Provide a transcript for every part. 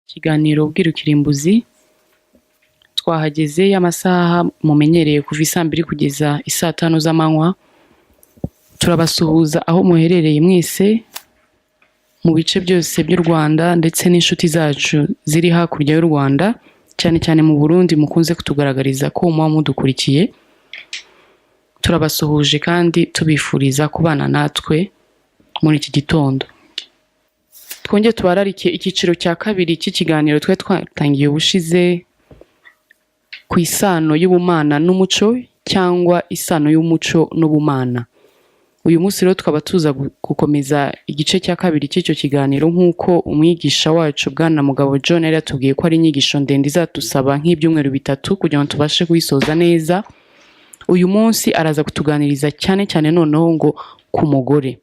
Ikiganiro bw'irukirimbuzi twahageze y'amasaha mumenyereye kuva isaa 2 kugeza isaa 5 z'amanywa. Turabasuhuza aho muherereye mwese mu bice byose by'u Rwanda ndetse n'inshuti zacu ziri hakurya y'u Rwanda, cyane cyane mu Burundi mukunze kutugaragariza ko muba mudukurikiye. Turabasuhuje kandi tubifuriza kubana natwe muri iki gitondo. Twongeye tubararike icyiciro cya kabiri cy'ikiganiro twatangiye ubushize ku isano y'ubumana n'umuco cyangwa isano y'umuco n'ubumana. Uyu munsi rero tukaba tuza gukomeza igice cya kabiri cy'icyo kiganiro nk'uko umwigisha wacu Bwana Mugabo John yari yatubwiye ko ari inyigisho ndende izatusaba nk'ibyumweru 3 kugira ngo tubashe kuyisoza neza. Uyu munsi araza kutuganiriza cyane cyane noneho ngo ku mugore.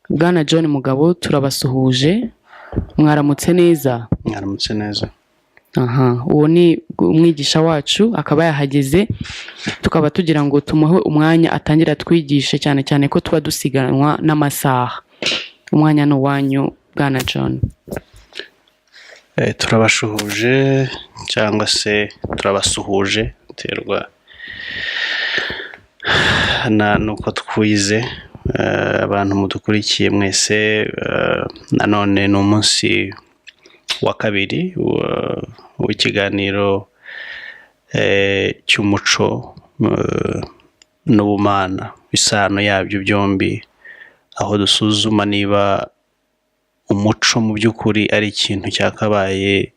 Bwana John Mugabo turabasuhuje, mwaramutse neza. Mwaramutse neza. Uwo ni umwigisha wacu akaba yahageze, tukaba tugira ngo tumuhe umwanya atangira twigishe cyane cyane ko tuba dusiganwa n'amasaha. Umwanya no wanyu Bwana John. Turabashuhuje cyangwa se turabasuhuje terwa nuko twize abantu mudukurikiye mwese. Nanone ni umunsi wa kabiri w'ikiganiro cy'umuco n'ubumana, isano yabyo byombi, aho dusuzuma niba umuco mu by'ukuri ari ikintu cyakabaye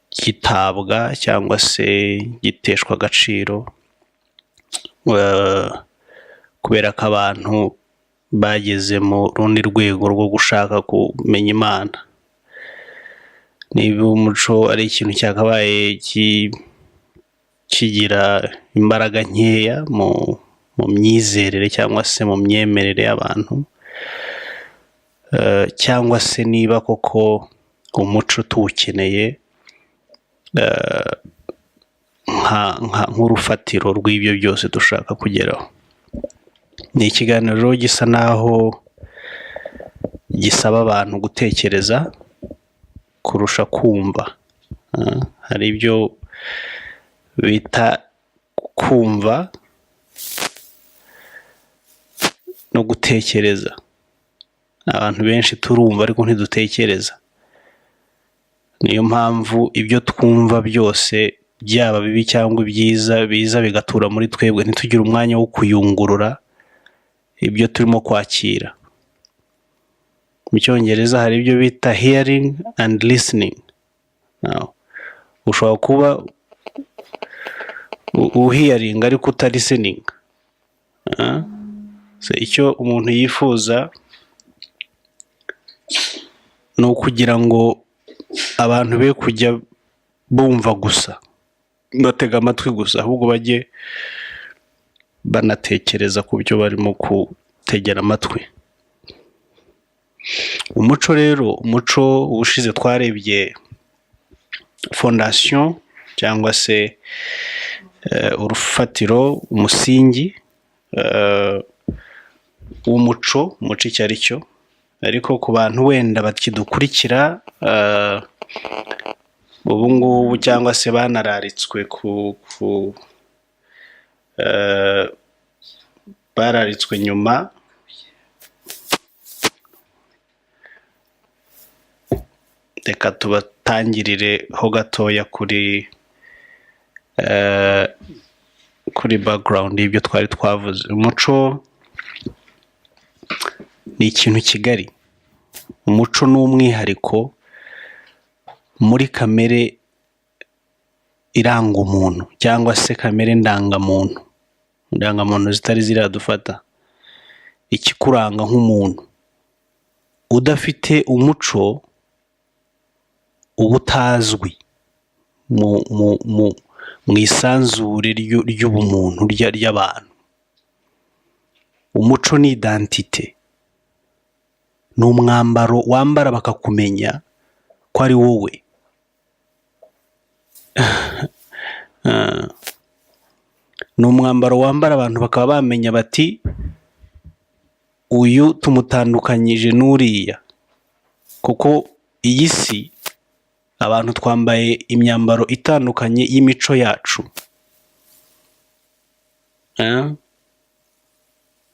kitabwa cyangwa se giteshwa agaciro kubera ko abantu bageze mu rundi rwego rwo gushaka kumenya Imana. Niba umuco ari ikintu cyakabaye kigira imbaraga nkeya mu myizerere cyangwa se mu myemerere y'abantu, cyangwa se niba koko umuco tuwukeneye nk'urufatiro rw'ibyo byose dushaka kugeraho. Ni ikiganiro gisa naho gisaba abantu gutekereza kurusha kumva. Hari ibyo bita kumva no gutekereza. Abantu benshi turumva ariko ntidutekereza. Niyo mpamvu ibyo twumva byose byaba bibi cyangwa ibyiza biza bigatura muri twebwe, ntitugire umwanya wo kuyungurura ibyo turimo kwakira. Mu Cyongereza hari ibyo bita hearing and listening. Ushobora kuba uhearing ariko uta listening. Icyo umuntu yifuza ni ukugira ngo abantu be kujya bumva gusa, batega amatwi gusa, ahubwo bajye banatekereza ku byo barimo kutegera amatwi. Umuco rero, umuco ushize twarebye fondation cyangwa se urufatiro, umusingi w'umuco, umuco icyo ari cyo. Ariko ku bantu wenda bakidukurikira ubu ngubu cyangwa se banararitswe bararitswe nyuma, reka tubatangirire ho gatoya kuri background y'ibyo twari twavuze. Umuco ni ikintu kigari. Umuco ni umwihariko muri kamere iranga umuntu cyangwa se kamere ndangamuntu. Ndangamuntu zitari ziradufata. Ikikuranga nk'umuntu. Udafite umuco uba utazwi mu isanzure ry'ubumuntu ry'abantu. Umuco ni identite. Ni umwambaro wambara bakakumenya ko ari wowe. Ni umwambaro wambara abantu bakaba bamenya bati uyu tumutandukanyije n'uriya kuko iyi si abantu twambaye imyambaro itandukanye y'imico yacu.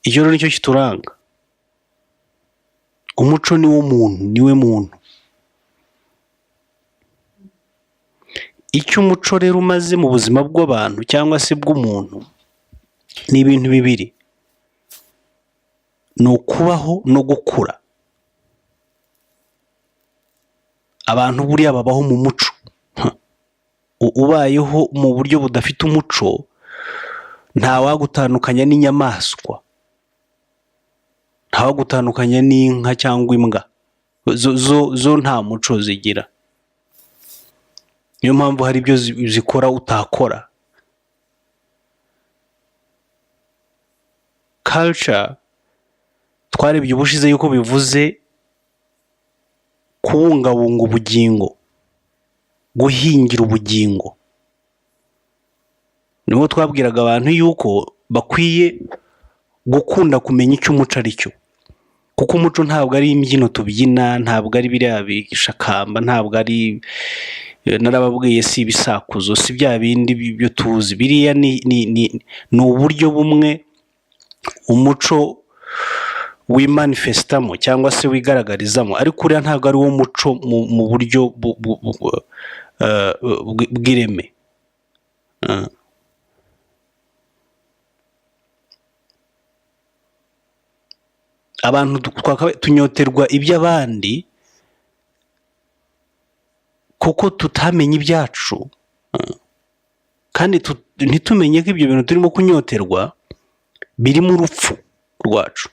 Icyo rero nicyo kituranga. Umuco niwe muntu. Icyo umuco rero umaze mu buzima bw'abantu cyangwa se bw'umuntu ni ibintu bibiri: ni ukubaho no gukura. Abantu buriya babaho mu muco. Ubayeho mu buryo budafite umuco ntawagutandukanya n'inyamaswa, ntawagutandukanya n'inka cyangwa imbwa. Zo nta muco zigira. Niyo mpamvu hari ibyo zikora utakora. Culture twarebye ubushize yuko bivuze kubungabunga ubugingo, guhingira ubugingo. Niho twabwiraga abantu yuko bakwiye gukunda kumenya icyo umuco ari cyo, kuko umuco ntabwo ari imbyino tubyina, ntabwo ari biriya bishakamba, ntabwo ari, narababwiye, si ibisakuzo, si bya bindi byo tuzi. Biriya ni uburyo bumwe umuco wimanifestamo cyangwa se wigaragarizamo, ariko uriya ntabwo ari wo muco mu buryo bw'ireme. Abantu tunyoterwa iby'abandi kuko tutamenye ibyacu, kandi ntitumenye ko ibyo bintu turimo kunyoterwa birimo urupfu rwacu.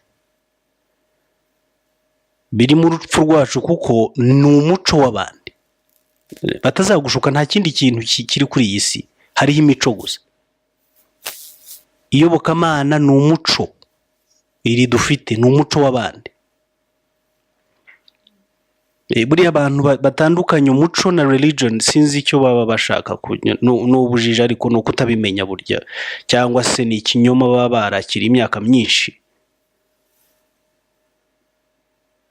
Birimo urupfu rwacu kuko ni umuco w'abandi. Batazagushuka, nta kindi kintu kiri kuri iyi si, hariho imico gusa. Iyobokamana ni umuco, iri dufite ni umuco w'abandi. Buriya abantu batandukanye umuco na religion, sinzi icyo baba bashaka. Ni ubujiji, ariko ni ukutabimenya burya, cyangwa se ni ikinyoma baba barakira imyaka myinshi.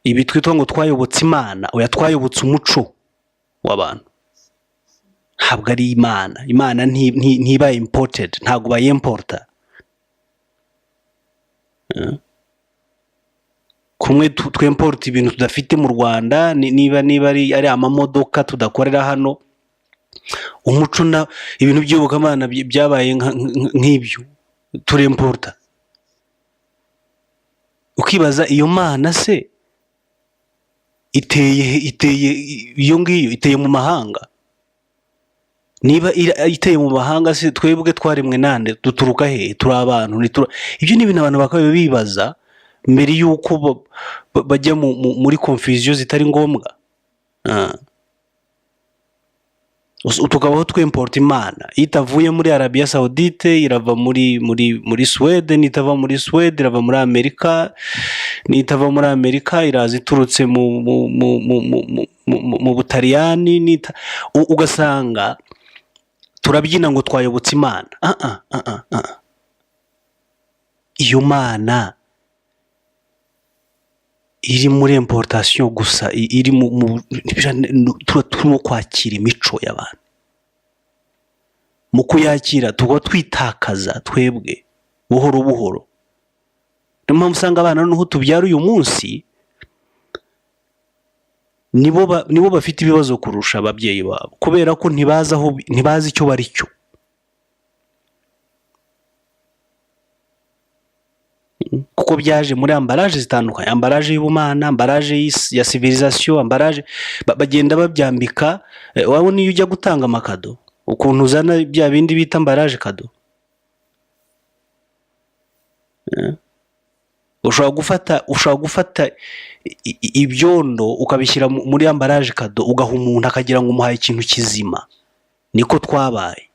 Ibi twitwa ngo twayobotse Imana, oya, twayobotse umuco w'abantu, ntabwo ari Imana. Imana ntiba imported, ntabwo bayimporta. Kumwe twemporta ibintu tudafite mu Rwanda, niba ari amamodoka tudakorera hano. Umuco na ibintu by'iyobokamana byabaye nk'ibyo turemporta. Ukibaza, iyo Mana se iteye iyo ngiyo iteye mu mahanga? Niba iteye mu mahanga, se twebwe twaremwe nande? Duturuka he? Turi abantu? Ibyo ni ibintu abantu bakaba bibaza mbere y'uko bajya muri confusion zitari ngombwa. Tukabaho twemporta Imana. Itavuye muri Arabia Saudite irava muri Sweden, itava muri Sweden irava muri Amerika, nitava muri Amerika iraza iturutse mu Butaliyani. Ugasanga turabyina ngo twayobotse Imana. Iyo Mana iri muri importation gusa, iri turimo kwakira imico y'abantu. Mu kuyakira tuba twitakaza twebwe buhoro buhoro. Niyo mpamvu usanga abana noneho tubyara uyu munsi nibo bafite ibibazo kurusha ababyeyi babo, kubera ko ntibazi icyo bari cyo. Kuko byaje muri ambaraje zitandukanye, ambaraje y'ubumana, ambaraje ya civilisation, ambaraje bagenda babyambika. Wabona iyo ujya gutanga amakado ukuntu uzana bya bindi bita ambaraje kado. Ushobora gufata ibyondo ukabishyira muri ambaraje kado, ugaha umuntu akagira ngo umuhaye ikintu kizima. Niko twabaye.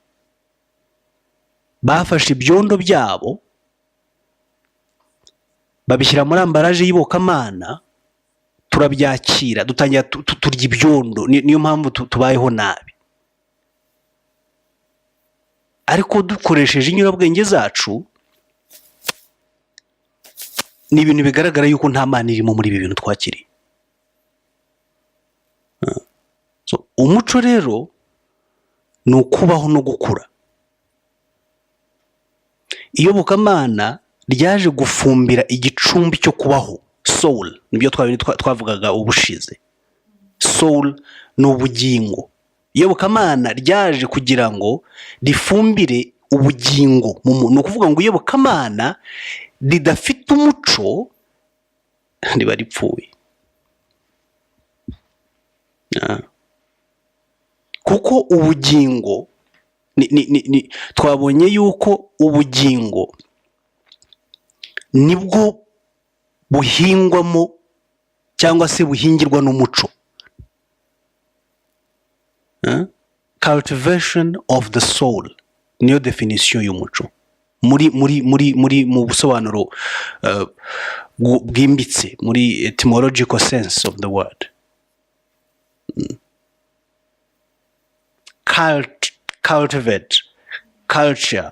Bafashe ibyondo byabo babishyira muri ambaraje y'iyobokamana, turabyakira, dutangira turya ibyondo. Niyo mpamvu tubayeho nabi. Ariko dukoresheje inyurabwenge zacu, ni ibintu bigaragara yuko nta Mana irimo muri ibi bintu twakiriye. umuco rero ni ukubaho no gukura. Iyobokamana ryaje gufumbira igicumbi cyo kubaho, soul, nibyo twavugaga ubushize. Soul ni ubugingo. Iyobokamana ryaje kugira ngo rifumbire ubugingo. Ni ukuvuga ngo iyobokamana ridafite umuco riba ripfuye. Kuko ubugingo twabonye yuko ubugingo nibwo buhingwamo cyangwa se buhingirwa n'umuco. Cultivation of the soul niyo definition y'umuco mu busobanuro bwimbitse, muri etymological sense of the word. Cultivate, culture.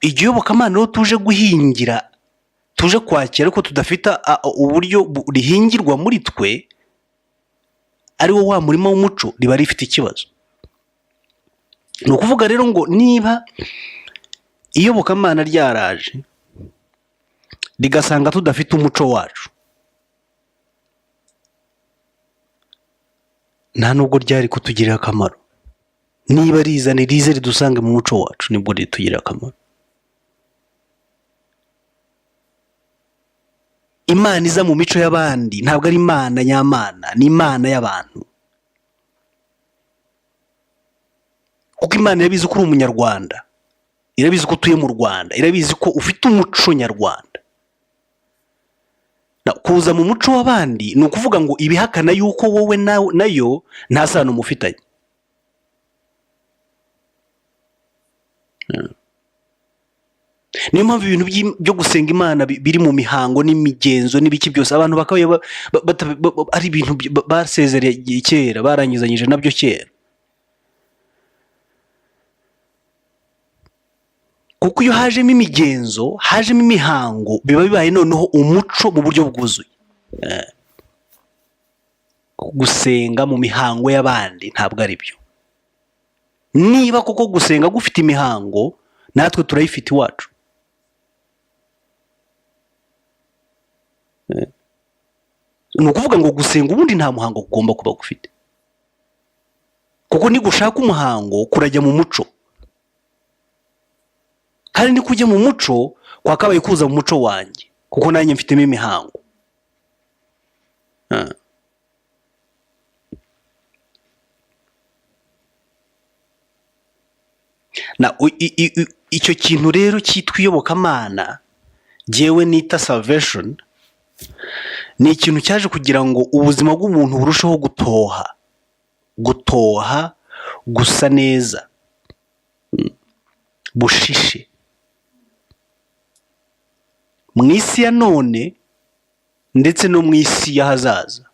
Iyobokamana rero tuje guhingira, tuje kwakira ariko tudafite uburyo rihingirwa muri twe, ari wo wa murima w'umuco, riba rifite ikibazo. Ni ukuvuga rero ngo niba iyobokamana ryaraje rigasanga tudafite umuco wacu, nta nubwo ryari kutugirira akamaro. Niba rizane rize ridusange mu muco wacu, nibwo ritugirira akamaro. Imana iza mu mico y'abandi ntabwo ari Imana nyamana, ni Imana y'abantu. Kuko Imana irabizi ko uri umunyarwanda, irabizi ko utuye mu Rwanda, irabizi ko ufite umuco nyarwanda. Kuza mu muco w'abandi ni ukuvuga ngo ibihakana yuko wowe nayo nta sano mufitanye. Niyo mpamvu ibintu byo gusenga Imana biri mu mihango n'imigenzo n'ibiki byose abantu bakaba ari ibintu basezereye kera, barangizanyije nabyo kera. Kuko iyo hajemo imigenzo, hajemo imihango, biba bibaye noneho umuco mu buryo bwuzuye. Gusenga mu mihango y'abandi ntabwo ari byo. Niba koko gusenga gufite imihango, natwe turayifite iwacu. Ni ukuvuga ngo gusenga ubundi nta muhango ugomba kuba gufite. Kuko nigushaka umuhango kurajya mu muco. Kandi nikujya mu muco kwakabaye kuza mu muco wanjye, kuko nanjye mfitemo imihango. Icyo kintu rero cyitwa iyobokamana, jyewe nita salvation, ni ikintu cyaje kugira ngo ubuzima bw'umuntu burusheho gutoha, gusa neza, bushishe. Mu isi ya none ndetse no mu isi y'ahazaza,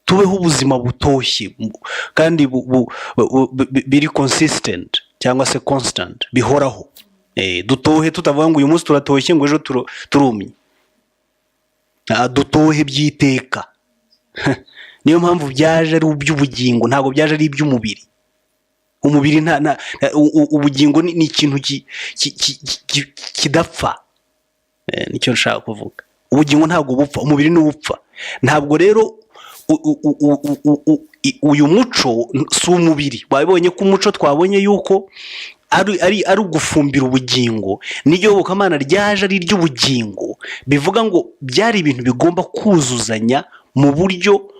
tubeho ubuzima butoshye kandi biri consistent cyangwa se constant, bihoraho. Dutohe tutavuga ngo uyu munsi turatoshye ngo ejo turumye. Dutohe byiteka. Niyo mpamvu byaje ari iby'ubugingo, ntabwo byaje ari iby'umubiri. Umubiri ubugingo ni ikintu kidapfa. Nicyo nshaka kuvuga. Ubugingo ntabwo bupfa, umubiri ni upfa. Ntabwo rero uyu muco si umubiri. Wabibonye ko umuco twabonye yuko ari ugufumbira ubugingo. N'iyobokamana ryaje ari iry'ubugingo, bivuga ngo byari ibintu bigomba kuzuzanya mu buryo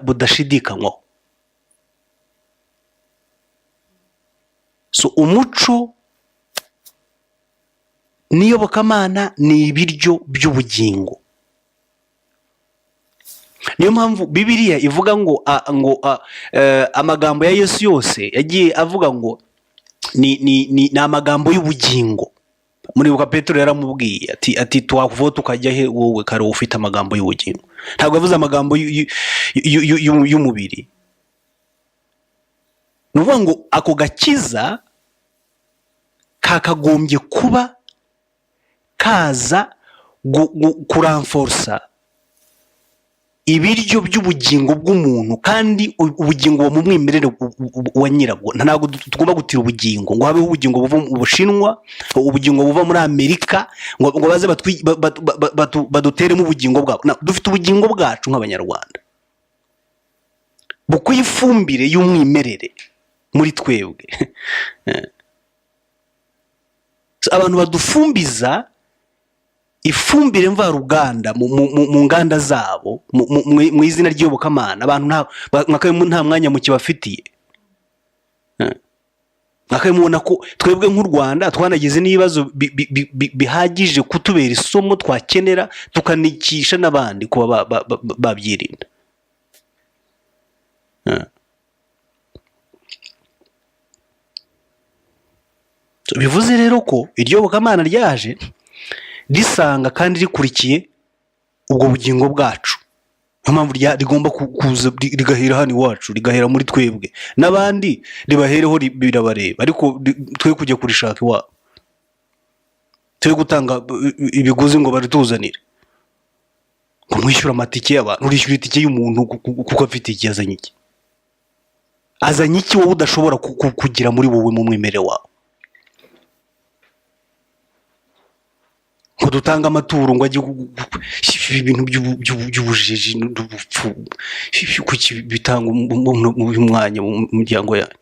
budashidikanywaho. So umuco n'iyobokamana ni ibiryo by'ubugingo. Niyo mpamvu Bibiliya ivuga ngo amagambo ya Yesu yose yagiye avuga ngo ni amagambo y'ubugingo. Muribuka Petero yaramubwiye ati twakuvuga tukajya he wowe kare ufite amagambo y'ubugingo? Ntabwo yavuze amagambo y'umubiri. Ni ukuvuga ngo ako gakiza kakagombye kuba kaza kuranforsa ibiryo by'ubugingo bw'umuntu, kandi ubugingo mu mwimerere wa nyirabwo. Ntabwo tugomba gutira ubugingo ngo habeho ubugingo buva mu Bushinwa, ubugingo buva muri Amerika, ngo baze baduteremo ubugingo bwabo. Dufite ubugingo bwacu nk'Abanyarwanda bukwiye ifumbire y'umwimerere muri twebwe. Abantu badufumbiza ifumbire mvaruganda mu nganda zabo mu izina ry'iyobokamana. Abantu nta mwanya muke bafitiye. Mubona ko twebwe nk'u Rwanda twanagize n'ibibazo bihagije kutubera isomo twakenera tukanikisha n'abandi kuba babyirinda. Bivuze rero ko iryobokamana ryaje risanga kandi rikurikiye ubwo bugingo bwacu. Niyo mpamvu rigomba kuza rigahera hano iwacu, rigahera muri twebwe, n'abandi ribahereho birabareba, ariko twe kujya kurishaka iwabo, twe gutanga ibiguzi ngo barituzanire, ngo mwishyure amatike y'abantu. Urishyura itike y'umuntu kuko afite iki? Azanye iki wowe udashobora kugira muri wowe mu mwimerere wawe? Ngo dutanga amaturo ngo ajye ibintu by'ubujiji n'ubupfu, kuki bitanga umuntu mwanya mu muryango yanyu?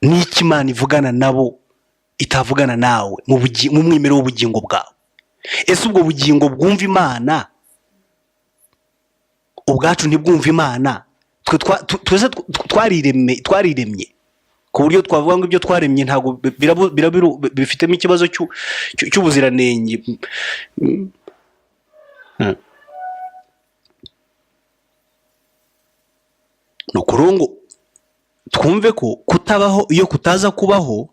N'iki Imana ivugana nabo itavugana nawe mu mwimerere w'ubugingo bwawe? Ese ubwo bugingo bwumva Imana, ubwacu ntibwumva Imana? Twese twariremye ku buryo twavuga ngo ibyo twaremye ntabwo bifitemo ikibazo cy'ubuziranenge. Ni ukuvuga ngo twumve ko kutabaho, iyo kutaza kubaho,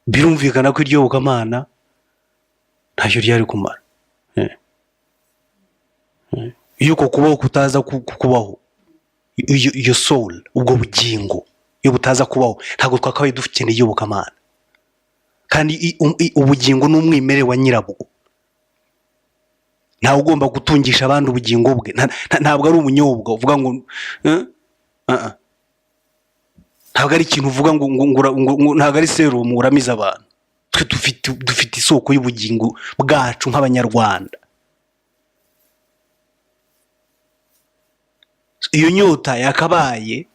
birumvikana ko iryobokamana ntacyo ryari kumara. Iyo uko kubaho kutaza kubaho, iyo soul, ubwo bugingo, iyo butaza kubaho, ntabwo twakabaye dukeneye iyobokamana. Kandi ubugingo ni umwimerere wa nyirabwo. Ntawe ugomba gutungisha abandi ubugingo bwe. Ntabwo ari umunyobwa uvuga ngo ntabwo ari ikintu uvuga ngo ntabwo ari serumu uramiza abantu. Twe dufite isoko y'ubugingo bwacu nk'Abanyarwanda. Iyo nyota yakabaye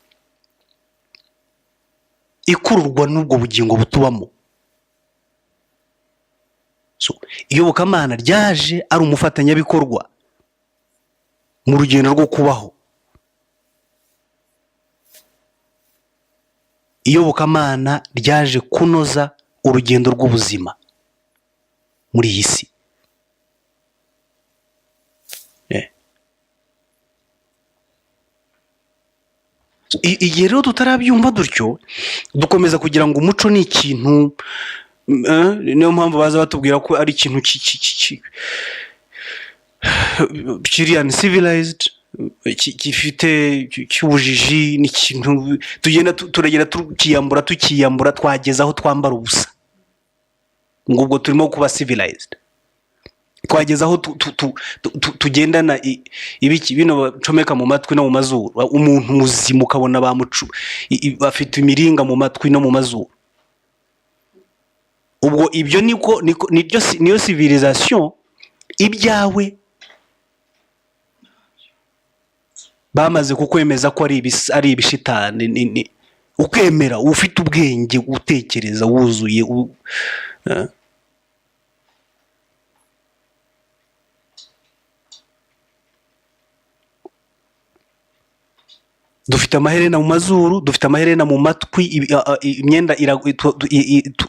ikururwa n'ubwo bugingo butubamo. Iyobokamana ryaje ari umufatanyabikorwa mu rugendo rwo kubaho. Iyobokamana ryaje kunoza urugendo rw'ubuzima muri iyi si. Igihe rero tutarabyumva dutyo, dukomeza kugira ngo umuco ni ikintu, niyo mpamvu baza batubwira ko ari ikintu kiri uncivilized, gifite cy'ubujiji, n'ikintu turagenda tukiyambura twageza aho twambara ubusa. Ngubwo turimo kuba civilized, twageza aho tugendana ibiki bino bacomeka mu matwi no mu mazuru. Umuntu muzima ukabona bafite imiringa mu matwi no mu mazuru. Ubwo ibyo niyo civilisation. Ibyawe bamaze kukwemeza ko ari ibishitani, ukemera, ufite ubwenge, utekereza, wuzuye. Dufite amaherena mu mazuru, dufite amaherena mu matwi, imyenda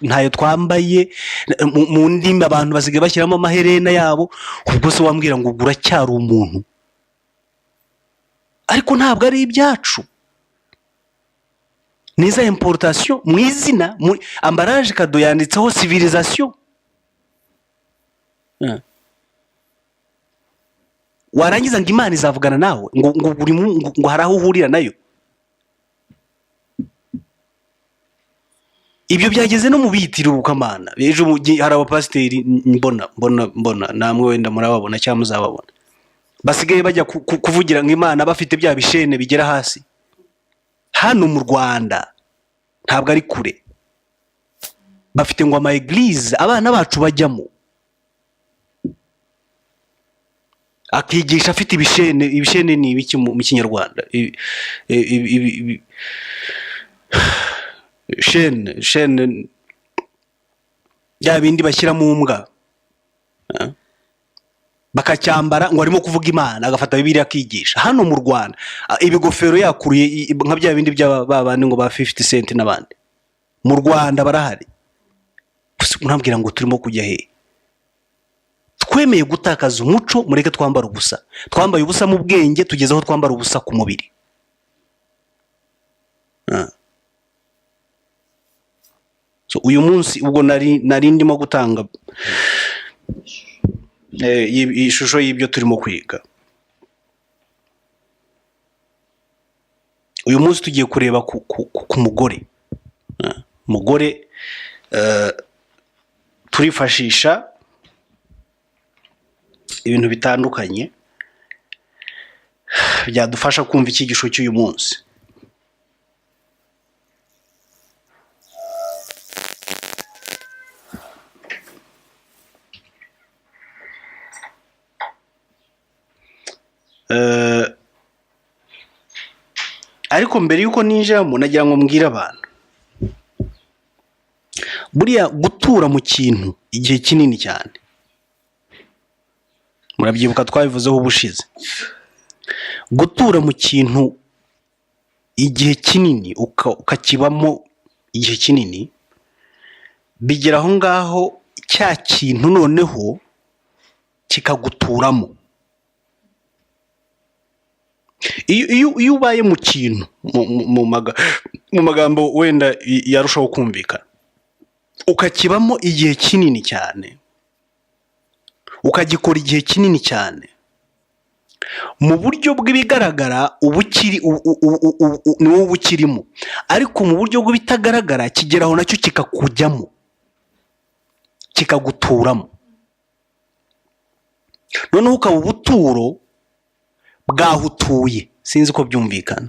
ntayo twambaye, mu ndimi abantu basigaye bashyiramo amaherena yabo. Ubwo se wambwira ngo uracyari umuntu? Ariko ntabwo ari ibyacu. Niza importation mu izina, ambalage kado yanditseho civilisation. Warangiza ngo Imana izavugana nawe ngo hari aho uhurira nayo? ibyo byageze no mu bitirukamana. Ejo hari abapasiteri mbona namwe wenda murababona cyangwa muzababona, basigaye bajya kuvugira ngo Imana bafite bya bishene bigera hasi. Hano mu Rwanda ntabwo ari kure, bafite ngo ama eglise abana bacu bajyamo, akigisha afite ibishene. Ibishene ni ibiki mu Kinyarwanda? Shene bya bindi bashyira mu mbwa, bakacyambara ngo arimo kuvuga Imana, agafata Bibiliya akigisha. Hano mu Rwanda ibigofero yakuruye nka bya bindi by'abandi ngo ba 50 cent n'abandi, mu Rwanda barahari. Unambwira ngo turimo kujya he? Twemeye gutakaza umuco, mureke twambara ubusa. Twambaye ubusa mu bwenge, tugezeho twambara ubusa ku mubiri. So uyu munsi ubwo nari ndimo gutanga ishusho y'ibyo turimo kwiga. Uyu munsi tugiye kureba ku mugore. Mugore turifashisha ibintu bitandukanye byadufasha kumva icyigisho cy'uyu munsi. Ariko mbere yuko ninjiramo nagira ngo mbwire abantu, buriya gutura mu kintu igihe kinini cyane, murabyibuka twabivuzeho ubushize, gutura mu kintu igihe kinini ukakibamo igihe kinini, bigera aho ngaho cya kintu noneho kikaguturamo. Iyo ubaye mu kintu mu magambo wenda yarushaho kumvikana, ukakibamo igihe kinini cyane, ukagikora igihe kinini cyane, mu buryo bw'ibigaragara ni wowe ukirimo, ariko mu buryo bw'ibitagaragara kigeraho nacyo kikakujyamo, kikaguturamo. Noneho ukaba ubuturo bwahutuye, sinzi ko byumvikana,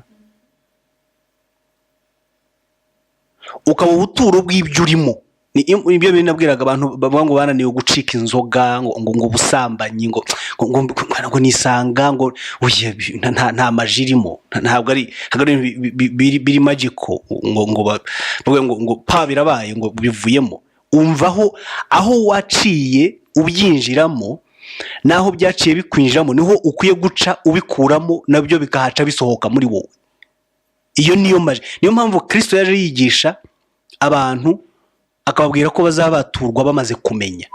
ukaba ubuturo bw'ibyo urimo. Ibyo binabwiraga abantu bavuga ngo bananiwe gucika inzoga, ngo ubusambanyi, ngo nisanga ngo nta majirimo, ntabwo ari biri magical, ngo pa birabaye ngo bivuyemo. Umvaho aho waciye ubyinjiramo naho byaciye bikwinjiramo, niho ukwiye guca ubikuramo, nabyo bikahaca bisohoka muri wowe. Iyo niyo mpamvu Kristo yaje yigisha abantu akababwira ko bazabaturwa bamaze kumenya.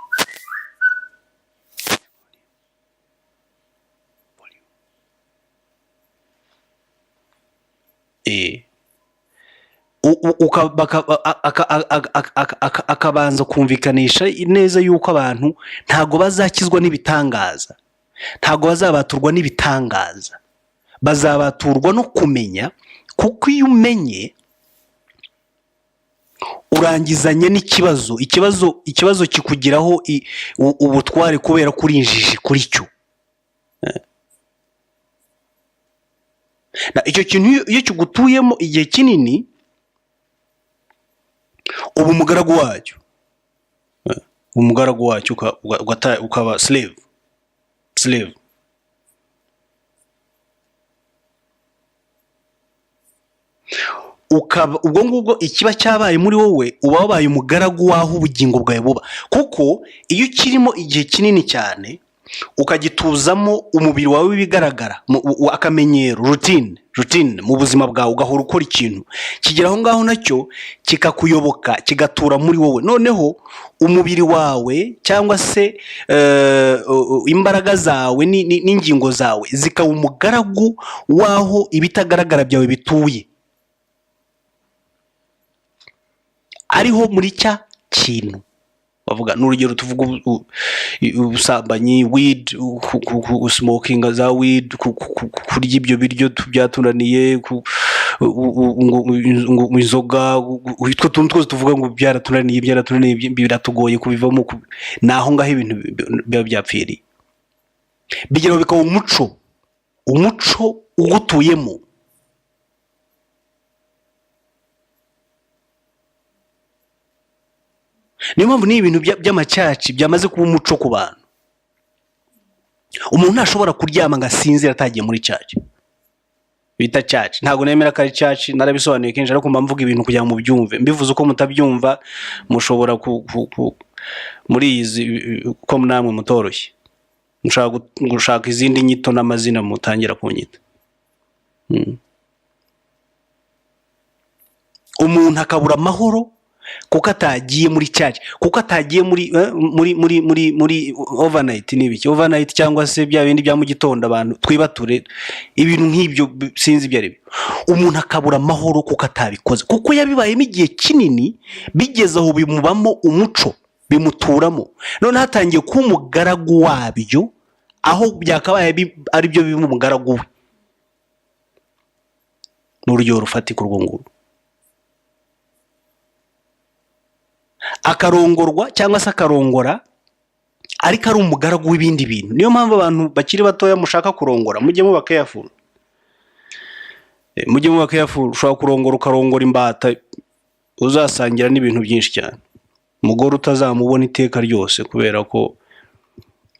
Akabanza kumvikanisha neza yuko abantu ntago bazakizwa n'ibitangaza, ntago bazabaturwa n'ibitangaza, bazabaturwa no kumenya. Kuko iyo umenye urangizanye n'ikibazo, ikibazo kikugiraho ubutware kubera kuri injiji kuri cyo. Icyo kintu iyo kigutuyemo igihe kinini, ubu umugaragu wacyo, ukaba slave. Ubwo ngubwo ikiba cyabaye muri wowe, uba wabaye umugaragu waho ubugingo bwawe buba. Kuko iyo ukirimo igihe kinini cyane, ukagituzamo umubiri wawe w'ibigaragara, akamenyero, routine mu buzima bwawe, ugahora ukora ikintu, kigera aho ngaho nacyo kikakuyoboka, kigatura muri wowe. Noneho umubiri wawe cyangwa se imbaraga zawe n'ingingo zawe zikaba umugaragu waho ibitagaragara byawe bituye, ariho muri cya kintu. Bavuga n'urugero, tuvuga ubusambanyi, weed, smoking za weed, kurya ibyo biryo byatunaniye, ngo inzoga, utwo tuntu twose tuvuga ngo byaratunaniye biratugoye kubivamo, naho ngaho ibintu biba byapfiriye, bigeraho bikaba umuco ugutuyemo. Niyo mpamvu ni ibintu by'amacaci byamaze kuba umuco ku bantu. Umuntu ntashobora kuryama ngo asinzire atagiye muri caci, bita caci. Ntabwo nemera ko ari caci, narabisobanuye kenshi, ariko mba mvuga ibintu kugira ngo mubyumve. Mbivuze uko mutabyumva mushobora muri izi ko namwe mutoroshye, gushaka izindi nyito n'amazina mutangira kunyita. Umuntu akabura amahoro kuko atagiye muri caci, kuko atagiye muri overnight. N'ibiki overnight cyangwa se bya bindi bya mu gitondo abantu twibature, ibintu nk'ibyo sinzi ibyo ari byo. Umuntu akabura amahoro kuko atabikoze, kuko yabibayemo igihe kinini, bigeze aho bimubamo umuco, bimuturamo, none hatangiye kuba umugaragu wabyo, aho byakabaye ari byo biba umugaragu we. N'urugero rufatika urwo ngurwo, akarongorwa cyangwa se akarongora ariko ari umugaragu w'ibindi bintu. Niyo mpamvu abantu bakiri batoya mushaka kurongora, mujye muba careful, ushobora kurongora ukarongora imbata, uzasangira n'ibintu byinshi cyane. Umugore utazamubona iteka ryose kubera ko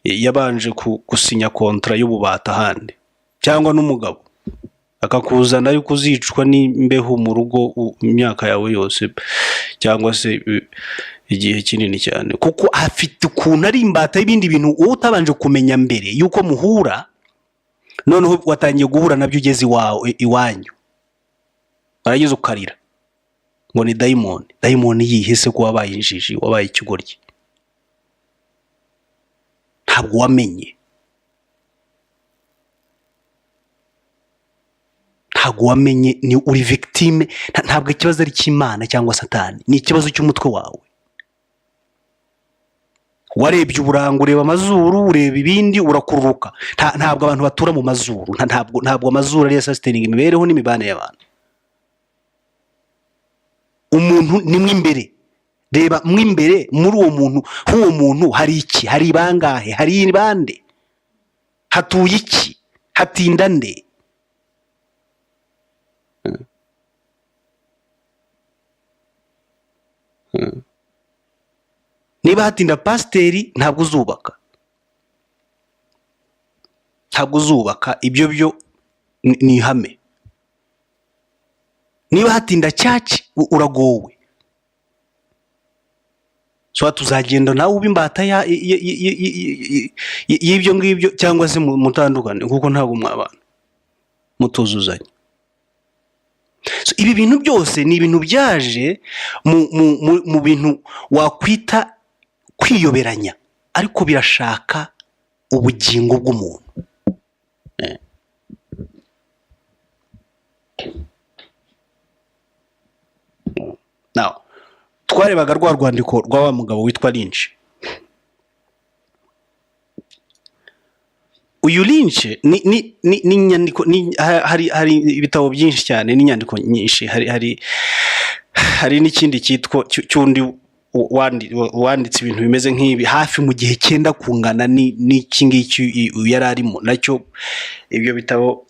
yabanje gusinya kontra y'ububata ahandi, cyangwa n'umugabo akakuzana ariko uzicwa n'imbeho mu rugo imyaka yawe yose, cyangwa se igihe kinini cyane, kuko afite ukuntu ari imbata y'ibindi bintu wowe utabanje kumenya mbere yuko muhura, noneho watangiye guhura nabyo ugeze iwanyu, barageze ukarira ngo ni dayimoni yihese ko wabaye injiji, wabaye ikigoryi, ntabwo wamenye, ni uri victime. Ntabwo ikibazo ari cy'Imana cyangwa Satani, ni ikibazo cy'umutwe wawe. Warebye uburanga, ureba amazuru, ureba ibindi, urakururuka. Ntabwo abantu batura mu mazuru, ntabwo amazuru ari sustaining imibereho n'imibane y'abantu. Umuntu ni mwimbere, reba mwimbere muri uwo muntu, uwo muntu hari iki, hari bangahe, hari bande, hatuye iki, hatinda nde. Niba hatinda pasiteri, ntabwo uzubaka, ibyo byo ni ihame. Niba hatinda caci, uragowe. So tuzagenda nawe uba imbata y'ibyo ngibyo, cyangwa se mutandukane, kuko ntabwo mwabana mutuzuzanye. So ibi bintu byose ni ibintu byaje mu bintu wakwita kwiyoberanya, ariko birashaka ubugingo bw'umuntu. Now twarebaga rwa rwandiko rwa wa mugabo witwa Lynch. Uyu Lynch ni nyandiko, hari ibitabo byinshi cyane n'inyandiko nyinshi, hari n'ikindi cyitwa cyundi wanditse ibintu bimeze nk'ibi hafi mu gihe cyenda kungana n'iki ngiki yari arimo nacyo. Ibyo bitabo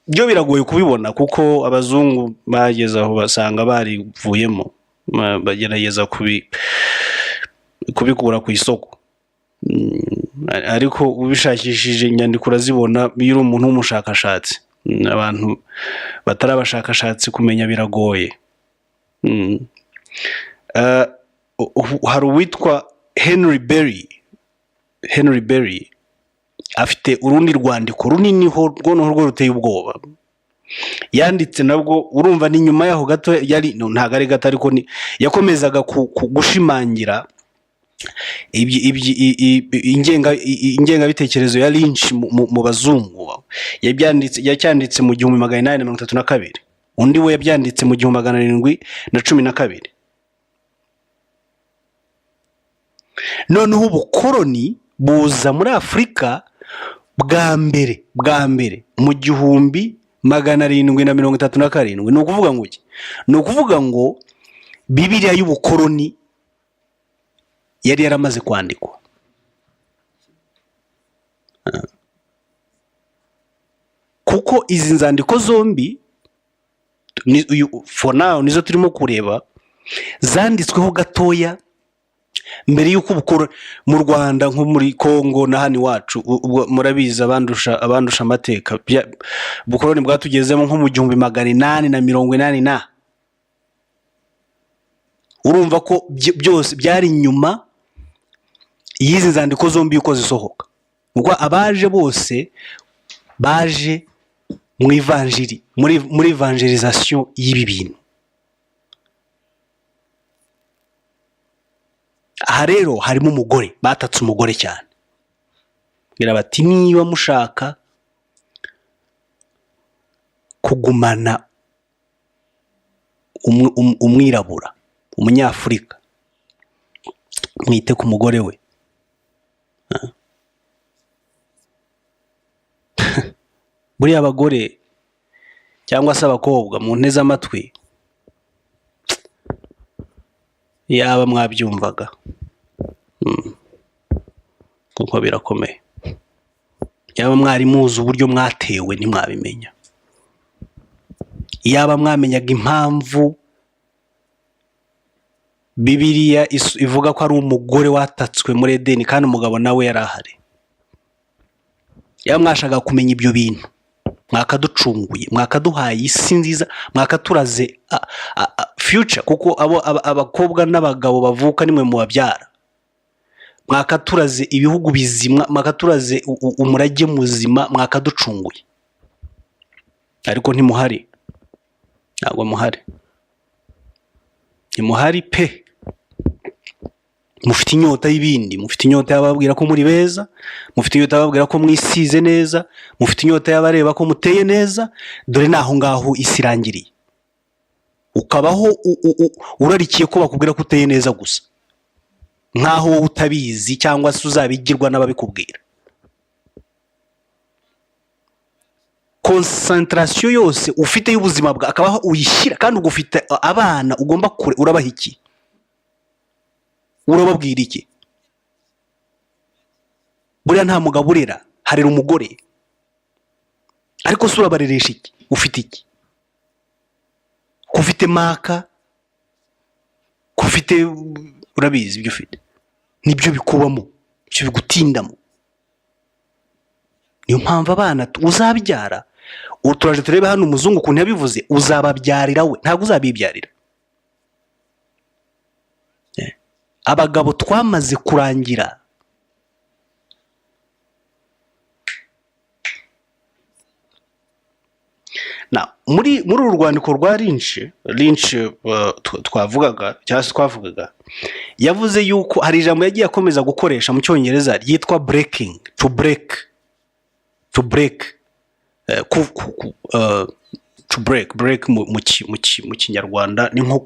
byo biragoye kubibona kuko abazungu bageze aho basanga barivuyemo, bagerageza kubikura ku isoko, ariko ubishakishije inyandiko urazibona. Iyo uri umuntu w'umushakashatsi, abantu batari abashakashatsi kumenya biragoye. Hari uwitwa Henry Berry, afite urundi rwandiko runini rwo ruteye ubwoba, yanditse nabwo. Urumva ni nyuma yaho gato, ntago ari gato, ariko yakomezaga gushimangira ingengabitekerezo ya Lynch mu bazungu. yacyanditse mu 1832, undi we yabyanditse mu 1712. Noneho ubukoroni buza muri Afurika bwa mbere mu 737. Ni ukuvuga ngo iki? Ni ukuvuga ngo Bibiliya y'ubukoroni yari yaramaze kwandikwa. Kuko izi nzandiko zombi for now nizo turimo kureba, zanditsweho gatoya mbere y'uko ubukoroni mu Rwanda, nko muri Kongo na hano iwacu. Murabizi abandusha amateka, ubukoroni bwatugezemo nko mu 1880. Urumva ko byose byari nyuma y'izi nzandiko zombi uko zisohoka. Ubwo abaje bose baje mu ivanjiri, muri evangelisation y'ibi bintu. Aha rero harimo umugore, batatse umugore cyane. Bira bati niba mushaka kugumana umwirabura, umunyafurika, mwite ku mugore we. Buriya abagore cyangwa se abakobwa mu nteze amatwi, yaba mwabyumvaga kuko birakomeye, yaba mwari muzi uburyo mwatewe ntimwabimenya, yaba mwamenyaga impamvu Bibiliya ivuga ko ari umugore watatswe muri Edeni kandi umugabo nawe yari ahari, yaba mwashaka kumenya ibyo bintu, mwakaducunguye, mwakaduhaye isi nziza, mwakaturaze future, kuko abakobwa n'abagabo bavuka nimwe mu babyara, mwakaturaze ibihugu bizima, mwakaturaze umurage muzima, mwakaducunguye. Ariko ntimuhari, ntabwo muhari, ntimuhari pe. Mufite inyota y'ibindi, mufite inyota y'ababwira ko muri beza, mufite inyota y'ababwira ko mwisize neza, mufite inyota y'abareba ko muteye neza. Dore naho ngaho isi irangiriye, ukabaho urarikiye ko bakubwira ko uteye neza gusa, nkaho wowe utabizi cyangwa se uzabigirwa n'ababikubwira. Concentration yose ufite y'ubuzima bwa akabaho uyishyira, kandi ugufite abana ugomba kure, urabaha iki? Urababwira iki? Buriya nta mugabo urera, harera umugore. Ariko se urabareresha iki? Ufite iki? Kufite maka, kufite, urabizi ibyo ufite, nibyo bikubamo, ibyo bigutindamo. Niyo mpamvu abana uzabyara, turaje turebe hano umuzungu ukuntu yabivuze, uzababyarira we, ntabwo uzabibyarira. Abagabo twamaze kurangira. Muri uru rwandiko rwa Lynch twavugaga cyangwa se twavugaga, yavuze yuko hari ijambo yagiye akomeza gukoresha mu Cyongereza ryitwa breaking, to break, mu Kinyarwanda ni nko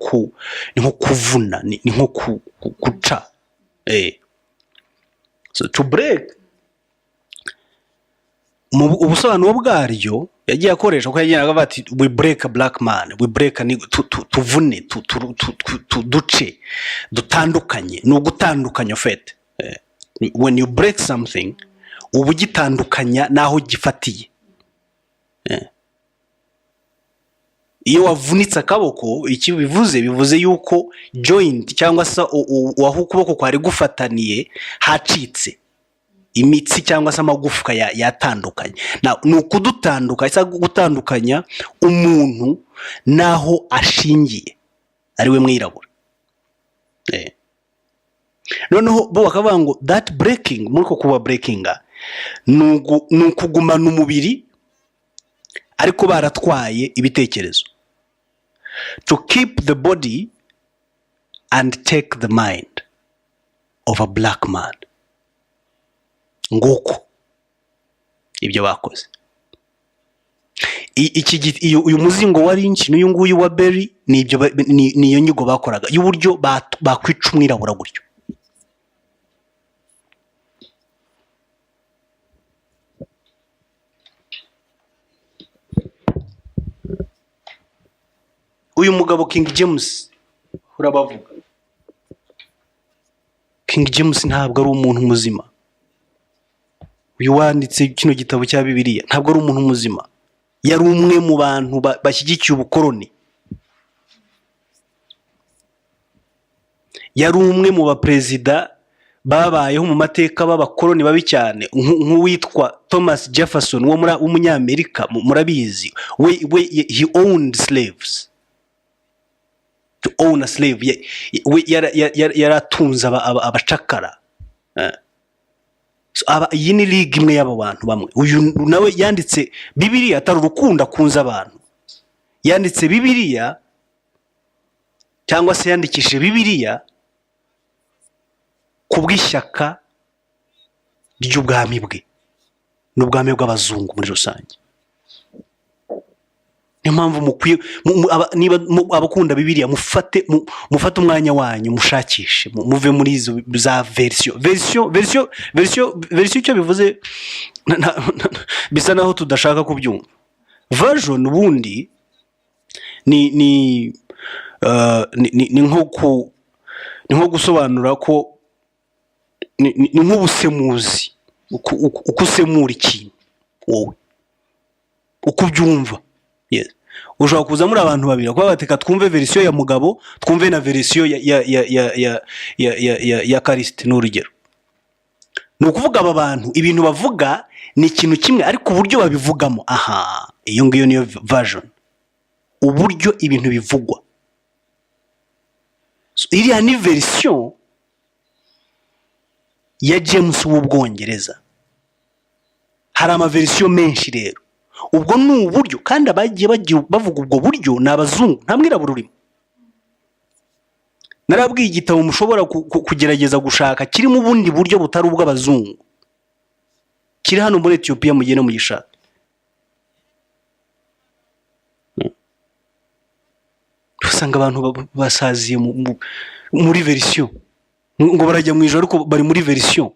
kuvuna, ni nko guca. So to break, mu ubusobanuro bwaryo yagiye akoresha ko yagiye avuga ati we break a black man, we break, tuvune, duce, dutandukanye, no gutandukanya fete. When you break something, ubu gitandukanya naho gifatiye. Iyo wavunitse akaboko, iki bivuze yuko joint cyangwa se waho ukuboko kwari gufataniye hacitse imitsi cyangwa se amagufwa yatandukanye. Ni ukudutandukanya cyangwa gutandukanya umuntu naho ashingiye, ari we mwirabura. Noneho bo bakavuga ngo that breaking, muri ko kuba breakinga, ni ukugumana umubiri ariko baratwaye ibitekerezo. To keep the body and take the mind of a black man. Nguko ibyo bakoze. Uyu muzingo wa Lynch n'uyu nguyu wa Berry niyo nyigo bakoraga y'uburyo bakwica umwirabura gutyo. uyu mugabo King James urabavuga, King James ntabwo ari umuntu muzima. Uyu wanditse kino gitabo cya Bibiliya ntabwo ari umuntu muzima, yari umwe mu bantu bashyigikiye ubukoroni, yari umwe mu baperezida babayeho mu mateka b'abakoroni babi cyane, nk'uwitwa Thomas Jefferson w'umunyamerika, murabizi we he owned slaves. To own a slave, we yaratunze abacakara. Iyi ni ligue imwe y'abo bantu bamwe. Uyu nawe yanditse Bibiliya atari urukundo akunze abantu, yanditse Bibiliya cyangwa se yandikishije Bibiliya kubw'ishyaka ry'ubwami bwe n'ubwami bw'abazungu muri rusange. Niyo mpamvu mukwiye niba abakunda Bibiliya mufate umwanya wanyu mushakishe, muve muri izo za version icyo bivuze bisa naho tudashaka kubyumva. Version ubundi ni nko gusobanura ko ni nk'ubusemuzi, uko usemura ikintu wowe uko ubyumva. Yes. Ushobora kuza muri abantu babiri kuba bateka twumve version ya Mugabo, twumve na version ya Kariste n'urugero. Ni ukuvuga aba bantu ibintu bavuga ni ikintu kimwe ariko uburyo babivugamo, aha, iyo ngiyo niyo version, uburyo ibintu bivugwa. So, iriya ni version ya James w'Ubwongereza. Hari amaversion menshi rero, ubwo ni uburyo, kandi abagiye bavuga ubwo buryo ni abazungu, nta mwirabura urimo. Narabwiye igitabo mushobora kugerageza gushaka kirimo ubundi buryo butari ubw'abazungu, kiri hano muri Ethiopia, mugende mugishaka. Usanga abantu basaziye muri version, ngo barajya mu ijoro ariko bari muri version.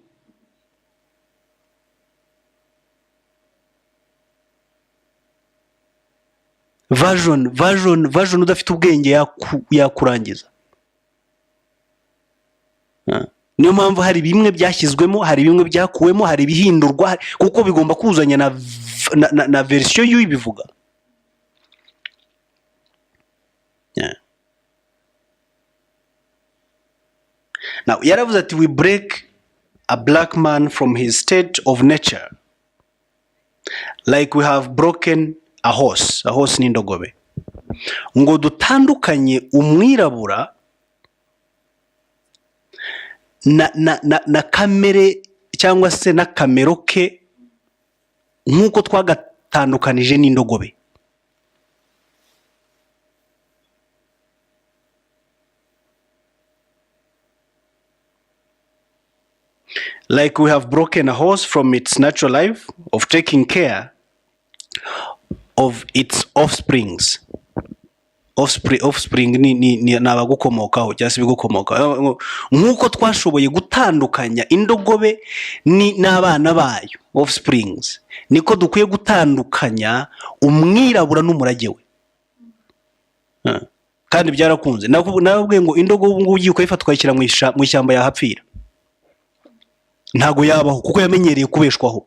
Version udafite ubwenge yakurangiza. Niyo mpamvu hari bimwe byashyizwemo, hari bimwe byakuwemo, hari ibihindurwa, kuko bigomba kuzanya na version y'ubivuga. Now yaravuze ati we break a black man from his state of nature like we have broken a horse ni indogobe, ngo dutandukanye umwirabura na kamere cyangwa se na kamero ke nk'uko twagatandukanije n'indogobe. Like we have broken a horse from its natural life of taking care of its offsprings. Offspring ni abagukomokaho cyangwa se bigukomokaho, nk'uko twashoboye gutandukanya indogobe n'abana bayo offsprings, niko dukwiye gutandukanya umwirabura n'umurage we. Kandi byarakunze. Nababwiye ngo indogobe ubu ngubu ugiye ukayifata ukayishyira mu ishyamba yahapfira, ntago yabaho kuko yamenyereye kubeshwaho.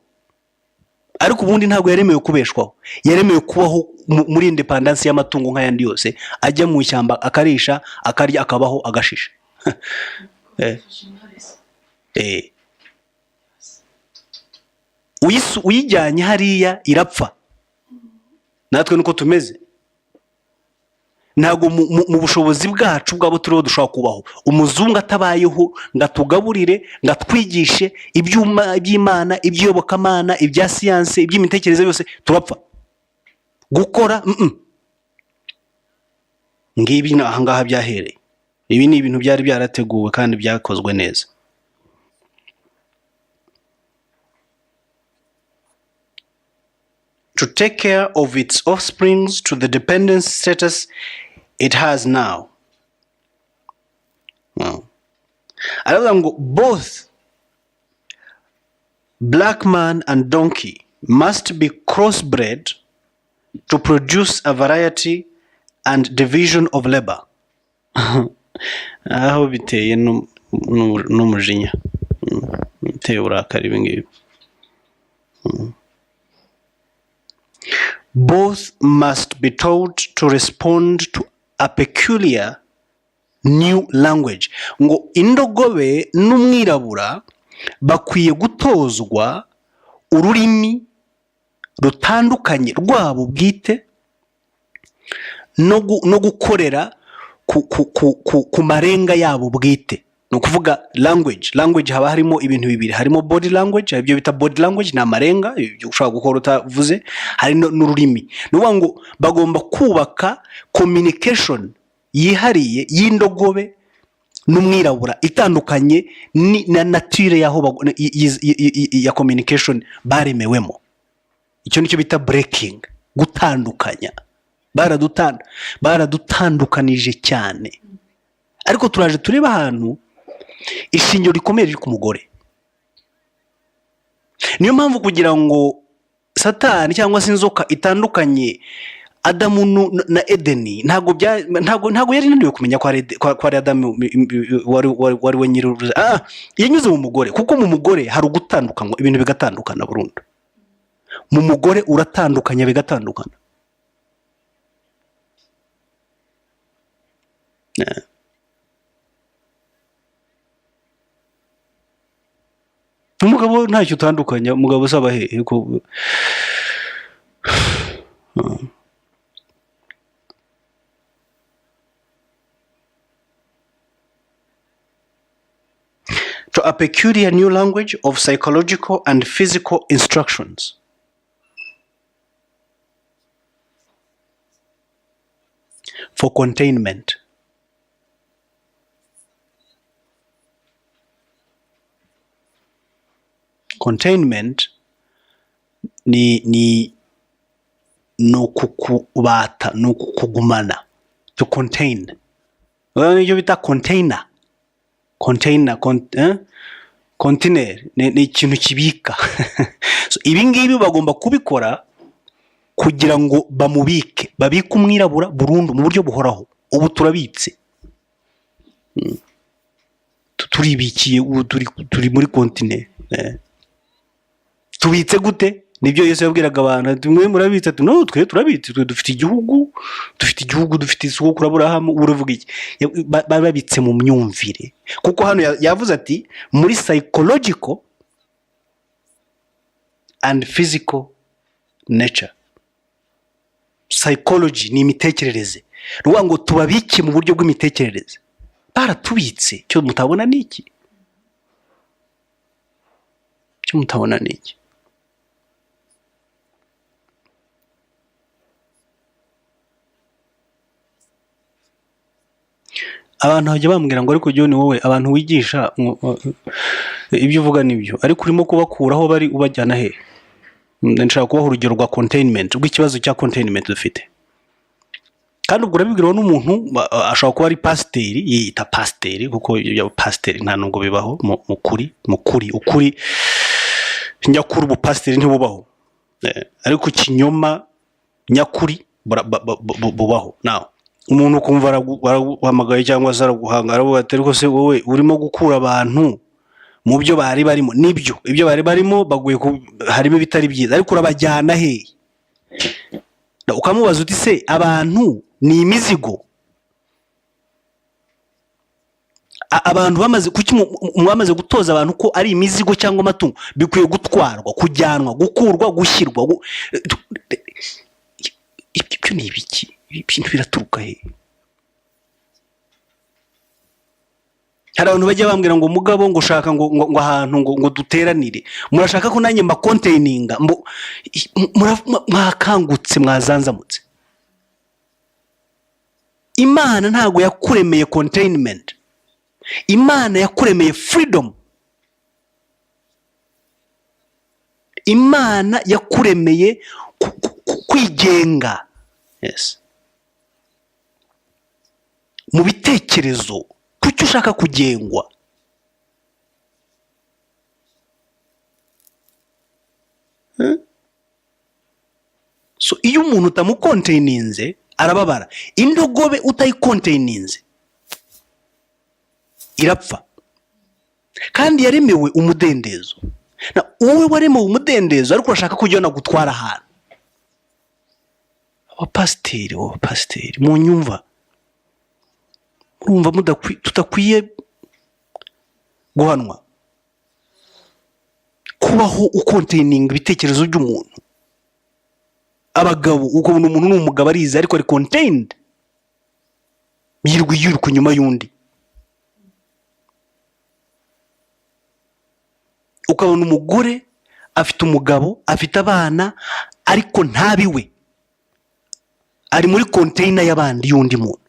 Ariko ubundi ntago yaremewe kubeshwaho, yaremewe kubaho muri independence y'amatungo nk'ayandi yose, ajya mu ishyamba akarisha, akarya, akabaho, agashisha. Uyijyanye hariya irapfa. Natwe nuko tumeze. Ntago mu bushobozi bwacu bwabo turiho dushobora kubaho. Umuzungu atabayeho ngo atugaburire, ngo atwigishe iby'Imana, iby'iyobokamana, ibya siyanse, iby'imitekerereze yose, turapfa. Gukora ngibi aha ngaha byahereye. Ibi ni ibintu byari byarateguwe kandi byakozwe neza. To take care of its offsprings to the dependent status it has now. Both black man and donkey must be crossbred to produce a variety and division of labor. Aho biteye n'umujinya, biteye uburakari ibi ngibi. Both must be taught to respond to a peculiar new language. Ngo indogobe n'umwirabura bakwiye gutozwa ururimi rutandukanye rwabo bwite no gukorera ku marenga yabo bwite. Ni ukuvuga language haba harimo ibintu bibiri, harimo body language, ibyo bita body language ni amarenga ushobora gukora utavuze, hari n'ururimi. Ni ukuvuga ngo bagomba kubaka communication yihariye y'indogobe n'umwirabura itandukanye na nature yaho ya communication baremewemo. Icyo nicyo bita breaking, gutandukanya. Baradutandukanije cyane. Ariko turaje tureba ahantu ishingiro rikomeye riri ku mugore. Niyo mpamvu kugira ngo Satani cyangwa se inzoka itandukanye Adamu na Edeni, ntago yari naniwe kumenya ko ari Adamu wari we nyiri yanyuze mu mugore, kuko mu mugore hari ugutandukanywa, ibintu bigatandukana burundu. Mu mugore uratandukanya bigatandukana. Umugabo ntacyo utandukanya, umugabo usaba hehe ko to a peculiar new language of psychological and physical instructions. For containment. Containment ni kukubata, no kugumana. To contain. Iyo bita container. Container ni ikintu kibika. So ibi ngibi bagomba kubikora kugira ngo babike umwirabura burundu mu buryo buhoraho. Ubu turabitse, turibikiye, turi muri container. Tubitse gute? Nibyo Yesu yabwiraga abantu, tumwe murabitse, no twe turabitse, dufite igihugu, dufite isoko Aburahamu. Uruvuga iki? Babitse mu myumvire, kuko hano yavuze ati muri psychological and physical nature. Psychology ni imitekerereze, ruvuga ngo tubabike mu buryo bw'imitekerereze. Baratubitse. Cyo mutabona niki? Abantu bajya bambwira ngo ariko John wowe abantu wigisha ibyo uvuga nibyo, ariko urimo kubakuraho bari ubajyana he? Ndashaka kubaha urugero rwa containment, rw'ikibazo cya containment dufite. Kandi ubwo urabibwiraho n'umuntu ashobora kuba ari pasiteri, yiyita pasiteri, kuko pasiteri nta nubwo bibaho ukuri nyakuri. Ubu pasiteri ntibubaho, ariko kinyoma nyakuri bubaho. Nawe umuntu kumva araguhamagaye cyangwa se araguhanga, aravuga ati ariko se wowe urimo gukura abantu mu byo bari barimo. Nibyo, ibyo bari barimo baguye harimo bitari byiza, ariko urabajyana he? Ukamubaza uti se abantu ni imizigo? Abantu bamaze gutoza abantu ko ari imizigo cyangwa amatungo, bikwiye gutwarwa, kujyanwa, gukurwa, gushyirwa. Ibyo ni ibiki? Ibintu biraturuka he? Hari abantu bajya bambwira ngo mugabo ngo ushaka ngo ahantu ngo duteranire, murashaka ko nanjye mba containinga, mwakangutse, mwazanzamutse. Imana ntago yakuremeye containment. Imana yakuremeye freedom. Imana yakuremeye kwigenga. Yes. Mu bitekerezo, kuki ushaka kugengwa? So iyo umuntu utamucontaininze arababara. Indogobe utayicontaininze irapfa, kandi yaremewe umudendezo. Wowe waremewe umudendezo ariko urashaka kujya gutwara ahantu. Abapasiteri mu nyumva, urumva tudakwiye guhanwa kubaho ucontaininga ibitekerezo by'umuntu. Abagabo ukabona umuntu n'umugabo arize ariko ari contained, yiruka nyuma y'undi. Ukabona umugore afite umugabo, afite abana, ariko ntabiwe, ari muri container y'abandi y'undi muntu.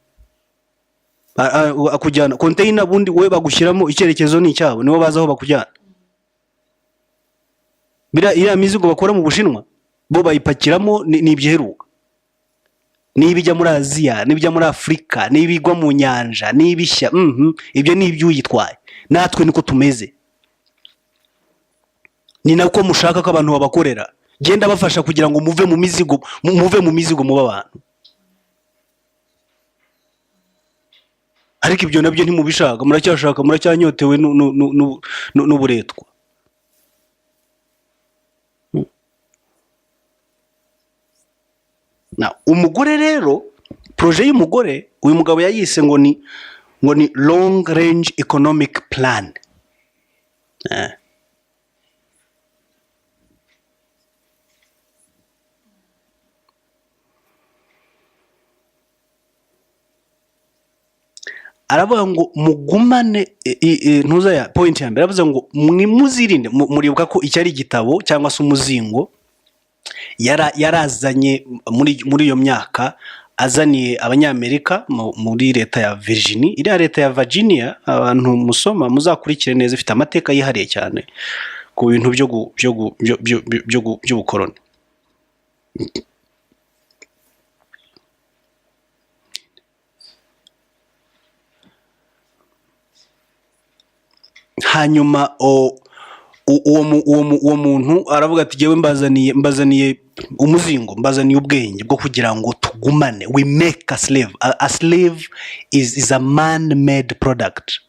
Akujyana container, bundi we bagushyiramo icyerekezo ni icyabo, nibo baza aho bakujyana. Iriya mizigo bakora mu Bushinwa bo bayipakiramo n'ibyiheruka, n'ibijya muri Aziya, n'ibijya muri Afurika, n'ibigwa mu nyanja, n'ibishya. Ibyo ni iby'uyitwaye. Natwe niko tumeze, ni nako mushaka ko abantu babakorera. Genda bafasha kugira ngo muve mu mizigo muba abantu. Ariko ibyo nabyo ntimubishaka, muracyashaka, muracyanyotewe n'uburetwa. Umugore rero, proje y'umugore, uyu mugabo yayise ngo ni long range economic plan. Aravuga ngo mugumane, ntuza ya point ya mbere, aravuze ngo mwimuzirinde. Muribuka ko icyari igitabo cyangwa se umuzingo yarazanye muri iyo myaka, azaniye abanyamerika muri leta ya Virginia. Iriya leta ya Virginia, abantu musoma muzakurikire neza, ifite amateka yihariye cyane ku bintu by'ubukoroni. Hanyuma uwo muntu aravuga ati jyewe mbazaniye umuzingo, mbazaniye ubwenge bwo kugira ngo tugumane. We make a slave. A slave is a man made product.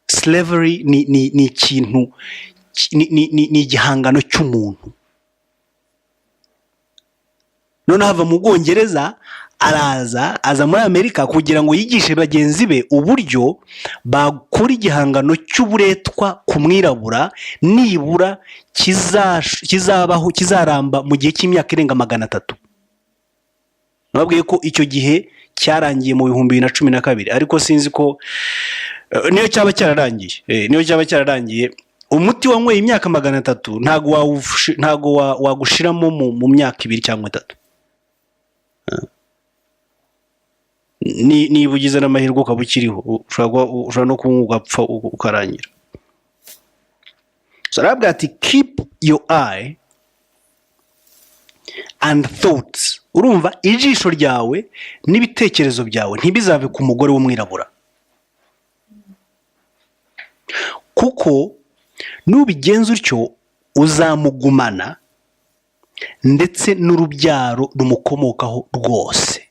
Slavery ni ikintu, ni igihangano cy'umuntu. None hava mu Bwongereza aza muri Amerika kugira ngo yigishe bagenzi be uburyo bakora igihangano cy'uburetwa ku mwirabura, nibura kizaramba mu gihe cy'imyaka irenga 300. Nababwiye ko icyo gihe cyarangiye mu 2012, ariko sinzi ko niyo cyaba cyararangiye. Umuti wanyweye imyaka 300 ntago wagushiramo mu myaka 2 cyangwa 3. Niba ugize n'amahirwe ukaba ukiriho, ushobora no kunywa ugapfa ukarangira. So aravuga ati keep your eye and thoughts. Urumva, ijisho ryawe n'ibitekerezo byawe ntibizave ku mugore w'umwirabura, kuko nubigenza utyo uzamugumana ndetse n'urubyaro rumukomokaho rwose.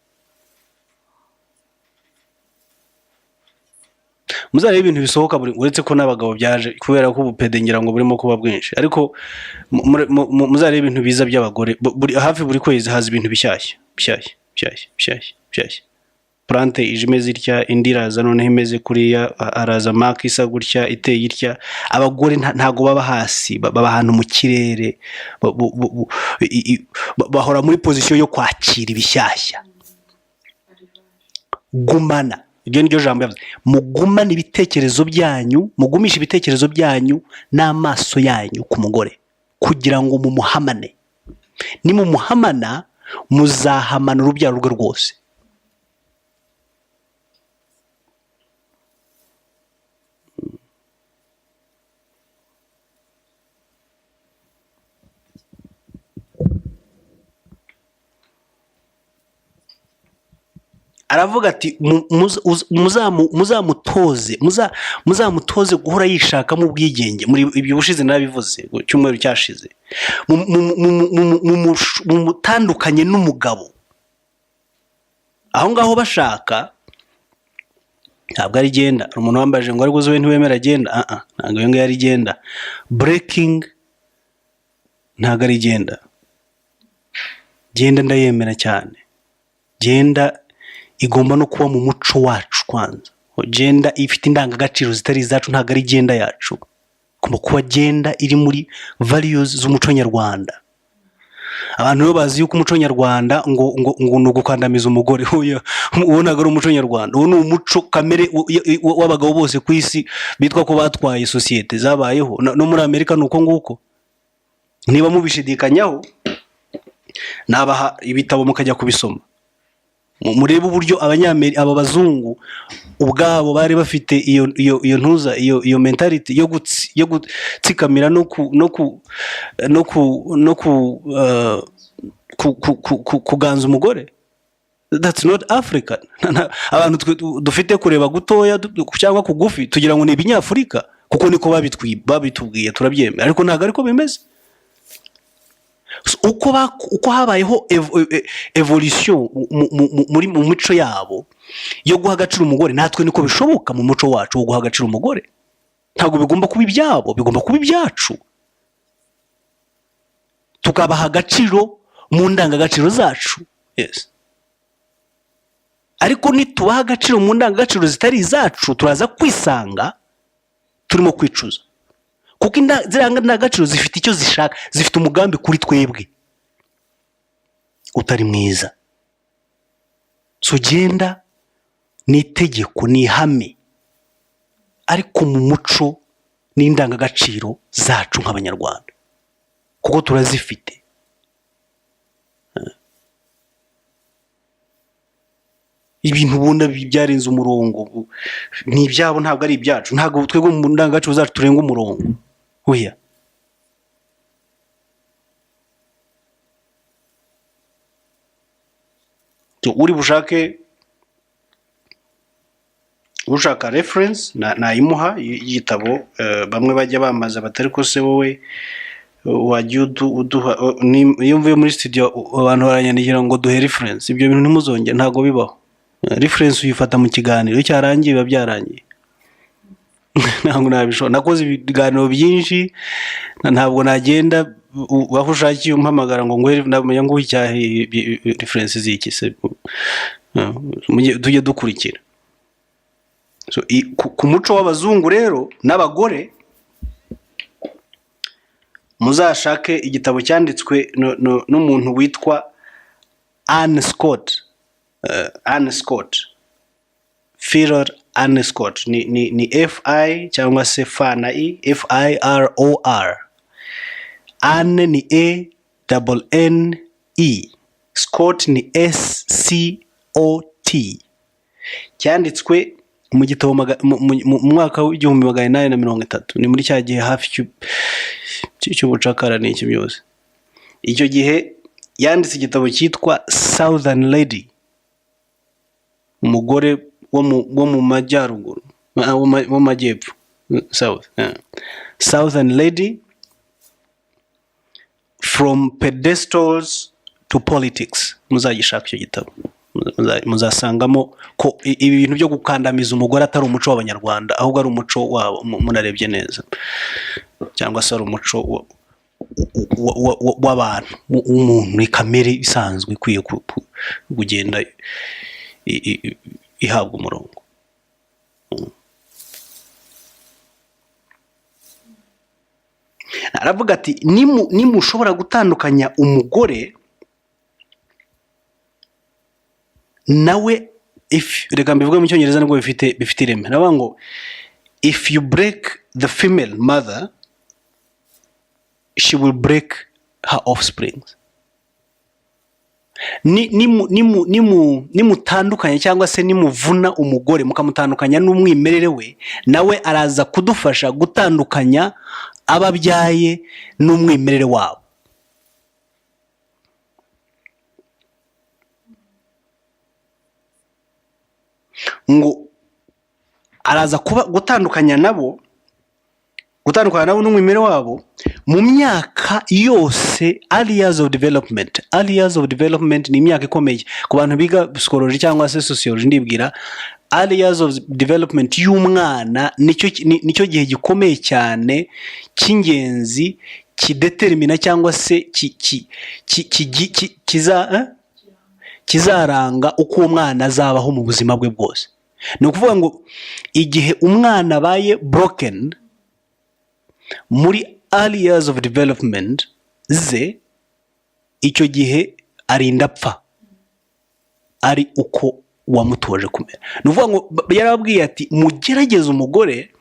Muzarebe ibintu bisohoka uretse ko n'abagabo byaje kubera ko ubupedengera ngo burimo kuba bwinshi, ariko muzarebe ibintu biza by'abagore. Hafi buri kwezi haza ibintu bishyashya. Plante ije imeze itya, indi iraza noneho imeze kuriya, araza mark isa gutya, iteye itya. Abagore ntago baba hasi, baba ahantu mu kirere, bahora muri position yo kwakira ibishyashya. Gumana, ibyo niryo jambo yavuze. Mugumane ibitekerezo byanyu, mugumisha ibitekerezo byanyu n'amaso yanyu ku mugore kugira ngo mumuhamane. Ni mumuhamana muzahamana urubyaro rwe rwose. Aravuga ati muzamutoze guhora yishakamo ubwigenge. Muri ibyo bushize nabivuze cyumweru cyashize, mumutandukanye n'umugabo aho ngaho bashaka ntabwo ari genda. Umuntu wambaje ngo ariko uzi ntiwemera genda, ntabwo iyo ngiyo ari genda. Breaking ntabwo ari genda. Genda ndayemera cyane. Genda igomba no kuba mu muco wacu kwanza. Genda ifite indangagaciro zitari izacu, ntabwo ari genda yacu. Igomba kuba genda iri muri values z'umuco nyarwanda. Abantu rero bazi yuko umuco nyarwanda ngo ni ugukandamiza umugore. Uwo ntabwo ari umuco nyarwanda, uwo ni umuco kamere w'abagabo bose ku isi bitwa ko batwaye sosiyete zabayeho. No muri Amerika ni uko nguko. Niba mubishidikanyaho nabaha ibitabo mukajya kubisoma, murebe uburyo aba bazungu ubwabo bari bafite iyo ntuza iyo mentality yo gutsikamira no kuganza umugore. That's not African. Abantu dufite kureba gutoya cyangwa kugufi tugira ngo ni ibinyafurika, kuko niko babitubwiye turabyemera, ariko ntabwo ariko bimeze. Uko habayeho evolution mu mico yabo yo guha agaciro umugore, natwe niko bishoboka mu muco wacu wo guha agaciro umugore. Ntabwo bigomba kuba ibyabo, bigomba kuba ibyacu, tukabaha agaciro mu ndangagaciro zacu. Yes. Ariko nitubaha agaciro mu ndangagaciro zitari izacu, turaza kwisanga turimo kwicuza, kuko ziriya ndangagaciro zifite icyo zishaka, zifite umugambi kuri twebwe utari mwiza. So genda ni itegeko, ni ihame, ariko mu muco n'indangagaciro zacu nk'abanyarwanda, kuko turazifite. Ibintu ubona byarenze umurongo ni ibyabo, ntabwo ari ibyacu. Ntabwo twebwe mu ndangagaciro zacu turenga umurongo. Oya. Uri bushaka reference nayimuha y'igitabo. Bamwe bajya bamaza batari ko se wowe wajya uduha. Iyo mvuye muri studio abantu baranyandikira ngo duhe reference. Ibyo bintu ntimuzongere, ntabwo bibaho. Reference uyifata mu kiganiro cyarangiye, biba byarangiye. Ntabwo nabishobora. Nakoze ibiganiro byinshi, ntabwo nagenda aho ushakiye umpamagara ngo ndamenya ngo icyahe reference ziki se. Tujye dukurikira. So ku muco w'abazungu rero n'abagore, muzashake igitabo cyanditswe n'umuntu witwa Anne Scott. Anne Scott, Firor Anne Scott, ni F-I cyangwa se F na I, F-I-R-O-R. Anne ni A-N-N-E, Scott ni S-C-O-T. Cyanditswe mu gitabo mu mwaka w'1830. Ni muri cya gihe hafi cy'ubucakara n'iki byose. Icyo gihe yanditse igitabo cyitwa Southern Lady, umugore wo mu majyaruguru, wo majyepfo, Southern Lady, from pedestals to politics. Muzagishaka icyo gitabo, muzasangamo ko ibintu byo gukandamiza umugore atari umuco w'abanyarwanda, ahubwo ari umuco wabo. Munarebye neza, cyangwa se ari umuco w'abantu, umuntu ni kamere isanzwe ikwiye kugenda ihabwa umurongo. Aravuga ati nimushobora gutandukanya umugore nawe, reka mbivuge mu cyongereza nubwo bifite ireme. Aravuga ngo if you break the female mother, she will break her offspring. Nimutandukanye cyangwa se nimuvuna umugore mukamutandukanya n'umwimerere we, nawe araza kudufasha gutandukanya ababyaye n'umwimerere wabo. Ngo araza kuba gutandukanya nabo n'umwimerere wabo mu myaka yose early years of development ni imyaka ikomeye ku bantu biga psychology cyangwa se sociology. Ndibwira early years of development y'umwana nicyo gihe gikomeye cyane cy'ingenzi kidetermina cyangwa se kizaranga uko umwana azabaho mu buzima bwe bwose. Ni ukuvuga ngo igihe umwana abaye broken muri early years of development ze, icyo gihe arinda apfa ari uko wamutoje kumera. Ni ukuvuga ngo yarababwiye ati mugerageze umugore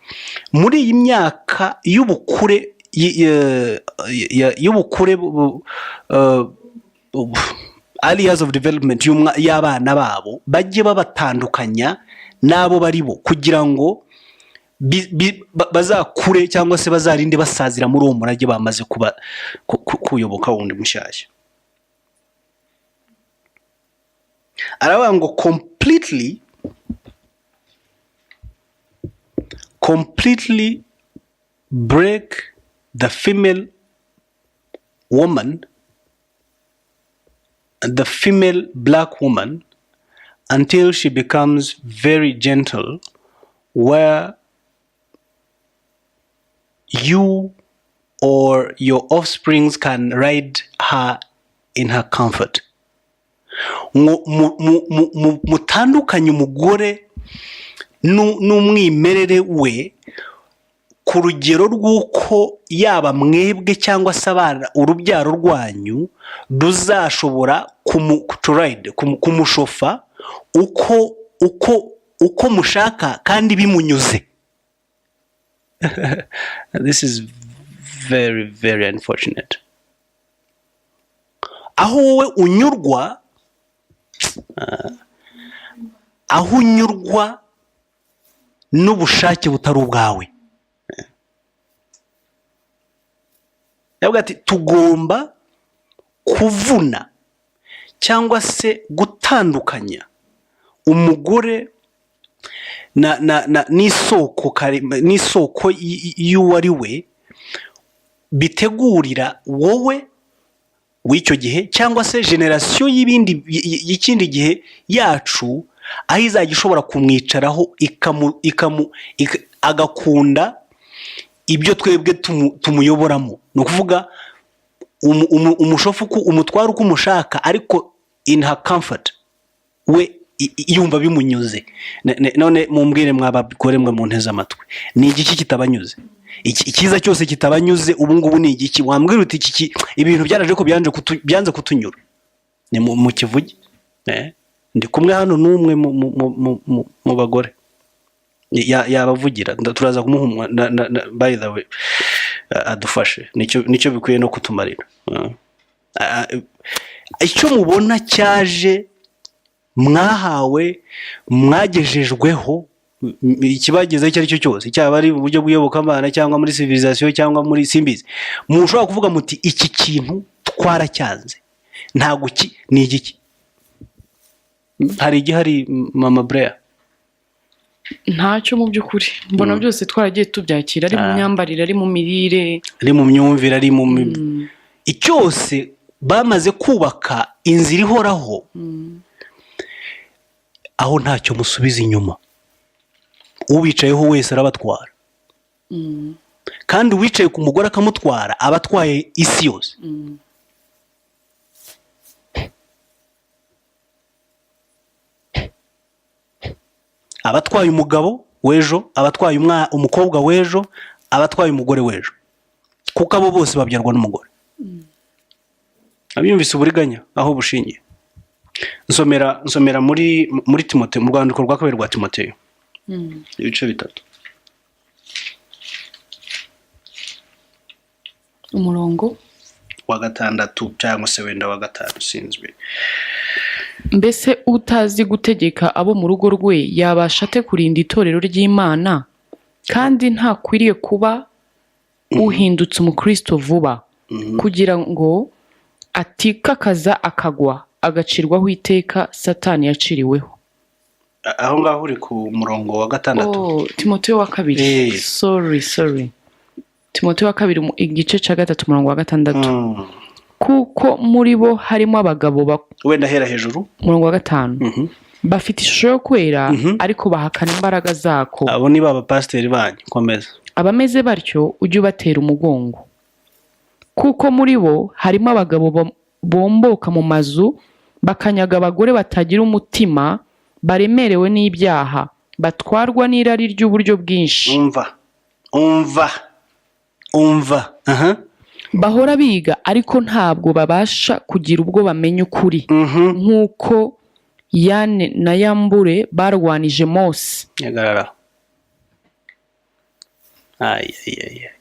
muri iyi myaka y'ubukure early years of development y'abana babo bajye babatandukanya n'abo bari bo, kugira ngo bazakure cyangwa se bazarinde basazira muri uwo murage bamaze kuyoboka wundi mushyashya. Aravuga ngo completely break the female woman, the female black woman, until she becomes very gentle, where you or your offsprings can ride her in her comfort. Mutandukanye umugore n'umwimerere we ku rugero rw'uko yaba mwebwe cyangwa se abana urubyaro rwanyu ruzashobora kumushofa uko mushaka kandi bimunyuze. This is very, very unfortunate. Aho wowe unyurwa, n'ubushake butari ubwawe. Yavuga ati tugomba kuvuna cyangwa se gutandukanya umugore n'isoko y'uwari we, bitegurira wowe w'icyo gihe cyangwa se generasiyo y'ikindi gihe yacu, aho izajya ishobora kumwicaraho agakunda ibyo twebwe tumuyoboramo. Ni ukuvuga umushofu umutwara uko umushaka, ariko in her comfort, we yumva bimunyuze. None mumbwire mwabagore mwe munteze amatwi, ni igiki kitabanyuze? Ikiza cyose kitabanyuze ubu ngubu ni igiki? Wambwira uti iki ibintu byaraje ko byanze kutunyura, ni mu kivuge. Ndi kumwe hano n'umwe mu bagore yabavugira, turaza kumuha by the way adufashe. Nicyo bikwiye no kutumarira. Icyo mubona cyaje mwahawe, mwagejejweho, ikibagezeho icyo ari cyo cyose, cyaba ari uburyo bw'iyobokamana cyangwa muri civilisation cyangwa muri simbizi, mushobora kuvuga muti iki kintu twaracyanze, ntago ni igiki? Hari igihari Mama Brea? Ntacyo mu by'ukuri mbona byose twaragiye tubyakira, ari mu myambarire, ari mu mirire, ari mu myumvire, ari mu icyose bamaze kubaka inzira ihoraho, aho ntacyo musubiza inyuma. Ubicayeho wese arabatwara, kandi uwicaye ku mugore akamutwara abatwaye isi yose. Abatwaye umugabo w'ejo, abatwaye umukobwa w'ejo, abatwaye umugore w'ejo, kuko abo bose babyarwa n'umugore. Abyumvise uburiganya aho bushingiye. Nsomera muri Timoteyo, mu rwandiko rwa kabiri rwa Timoteyo, ibice 3, umurongo wa 6 cyangwa se wenda wa 5 sinzwe. Mbese utazi gutegeka abo mu rugo rwe yabasha ate kurinda itorero ry'Imana? Kandi ntakwiriye kuba uhindutse umukristo vuba, kugira ngo atikakaza akagwa, agacirwaho iteka Satani yaciriweho. Aho ngaho uri ku murongo wa 6. Timoteyo wa 2. Sorry. Timoteyo wa kabiri igice cya 3:6 kuko muri bo harimo abagabo wenda hera hejuru 5 bafite ishusho yo kwera ariko bahakana imbaraga zako. abo ni baba pasiteri banyu komeza. Abameze batyo ujye ubatera umugongo kuko muri bo harimo abagabo bomboka mu mazu bakanyaga abagore batagira umutima, baremerewe n'ibyaha, batwarwa n'irari ry'uburyo bwinshi. umva bahora biga ariko ntabwo babasha kugira ubwo bamenya ukuri, nk'uko Yane na Yambure barwanije Mose. nyagarara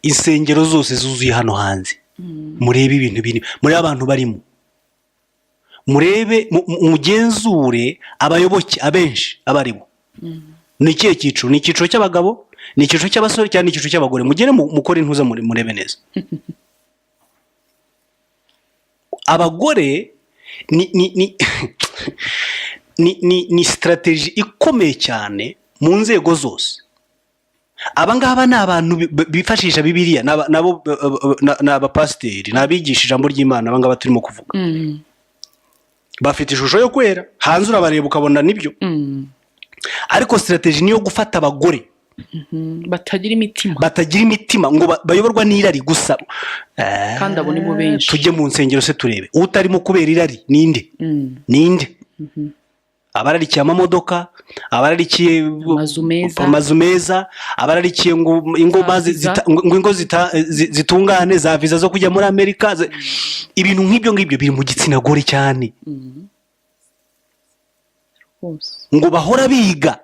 insengero zose zuzuye hano hanze, murebe ibintu biri, murebe abantu barimo, murebe mugenzure abayoboke abenshi abarimo. Ni ikihe cyiciro? Ni icyiciro cy'abagabo, ni icyiciro cy'abasore, cyangwa ni icyiciro cy'abagore? Mugere mukore intuza murebe neza. Abagore ni strategy ikomeye cyane mu nzego zose. Abangaba ni abantu bifashisha Bibiliya, nabo n'abapasiteri, n'abigisha ijambo ry'Imana. Abangaba turimo kuvuga bafite ishusho yo kwera, hanze urabareba ukabona nibyo, ariko strategy niyo gufata abagore batagira imitima ngo bayoborwa n'irari gusa. Kandi abo ni bo benshi. Tujye mu nsengero se turebe utarimo kubera irari ninde? Abararikiye amamodoka, abararikiye amazu meza, abararikiye ngo ingo zitungane, za viza zo kujya muri Amerika. Ibintu nk'ibyo biri mu gitsina gore cyane, ngo bahora biga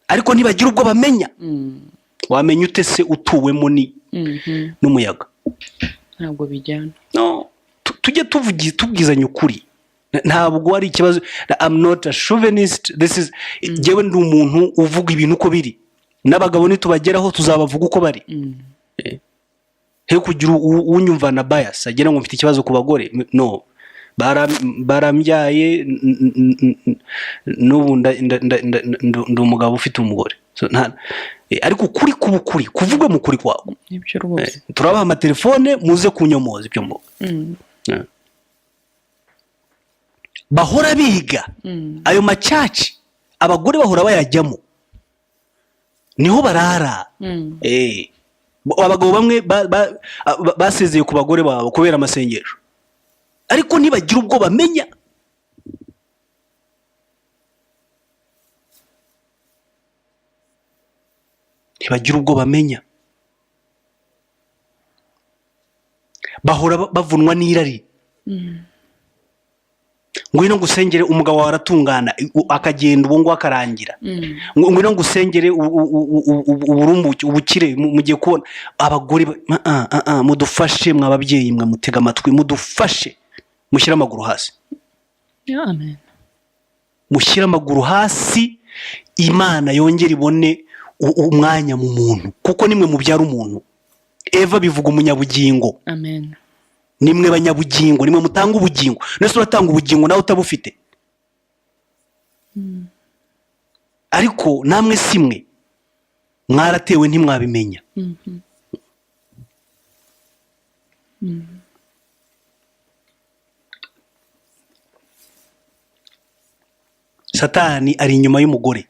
ariko ntibagira ubwo bamenya. Wamenya ute se utuwemo n'umuyaga? Ntabwo bijyana. No, tujye tubwizanya ukuri. Ntabwo ari ikibazo. I'm not a chauvinist. Jewe ndi umuntu uvuga ibintu uko biri, n'abagabo nitubageraho tuzabavuga uko bari. He kugira unyumva na bias agera ngo mfite ikibazo ku bagore. No, barambyaye n'ubu ndi umugabo ufite umugore. Ariko ukuri kubukuri kuvugwe mu kuri kwawe. Turabaha amatelefone muze kunyomoza ibyo mvuga. Bahora biga ayo macaci, abagore bahora bayajyamo, niho barara. Abagabo bamwe basezeye ku bagore babo kubera amasengesho, ariko ntibagira ubwo bamenya. Bahora bavunwa n'irari. Ngwino ngusengere umugabo wawe aratungana akagenda ubu ngo akarangira. Ngwino ngusengere uburumbuke ubukire mugiye kubona. Abagore mudufashe, mwababyeyi mwe mutega amatwi, mudufashe mushyira amaguru hasi. Amen. Mushyira amaguru hasi, Imana yongera ibone umwanya mu muntu, kuko nimwe mubyara umuntu. Eva bivuga umunyabugingo. Amen. Nimwe banyabugingo, nimwe mutanga ubugingo. Nese uratanga ubugingo nawe utabufite. Ariko namwe simwe mwaratewe ntimwabimenya. Satani ari inyuma y'umugore.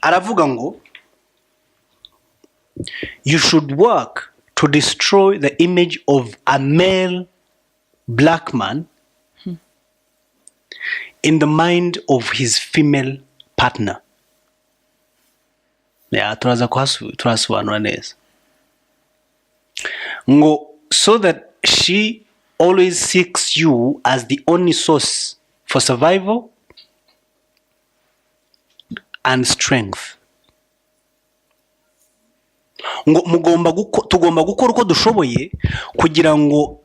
Aravuga ngo you should work to destroy the image of a male black man in the mind of his female partner. Turasobanura neza ngo so that she always seeks you as the only source for survival and strength. Ngo tugomba gukora uko dushoboye kugira ngo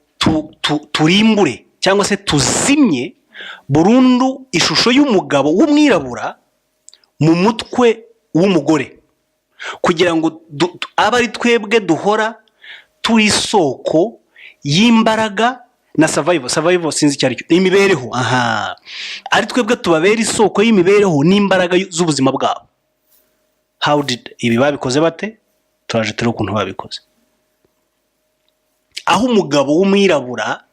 turimbure cyangwa se tuzimye burundu ishusho y'umugabo w'umwirabura mu mutwe w'umugore, kugira ngo abe ari twebwe duhora turi isoko y'imbaraga na survival sinzi icyo ari cyo, imibereho. Ari twebwe tubabera isoko y'imibereho n'imbaraga z'ubuzima bwabo. ibi babikoze bate? Turaje turi ukuntu babikoze. Aho umugabo w'umwirabura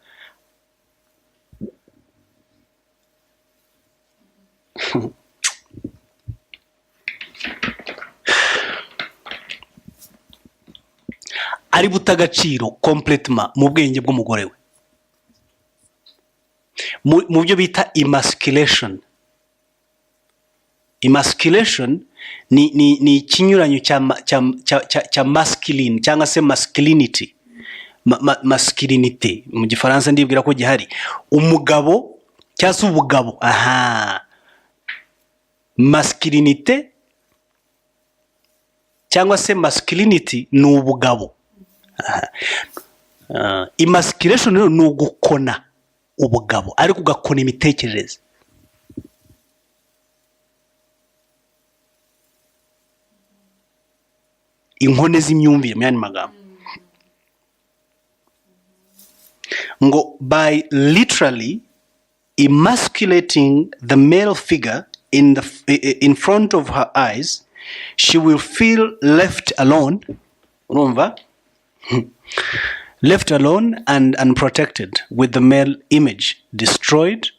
ari buta agaciro completement mu bwenge bw'umugore we, mu byo bita emasculation. Emasculation ni ikinyuranyo cya masculine cyangwa se masculinity. Masculinity mu gifaransa ndibwira ko gihari, umugabo cyangwa se ubugabo. Masculinity cyangwa se masculinity ni ubugabo. Emasculation ni ugukona ubugabo, ariko ugakona imitekerereze. Inkone z'imyumvire mu yandi magambo. Ngo by literally emasculating the male figure in front of her eyes, she will feel left alone. Urumva? Left alone and unprotected, with the male image destroyed.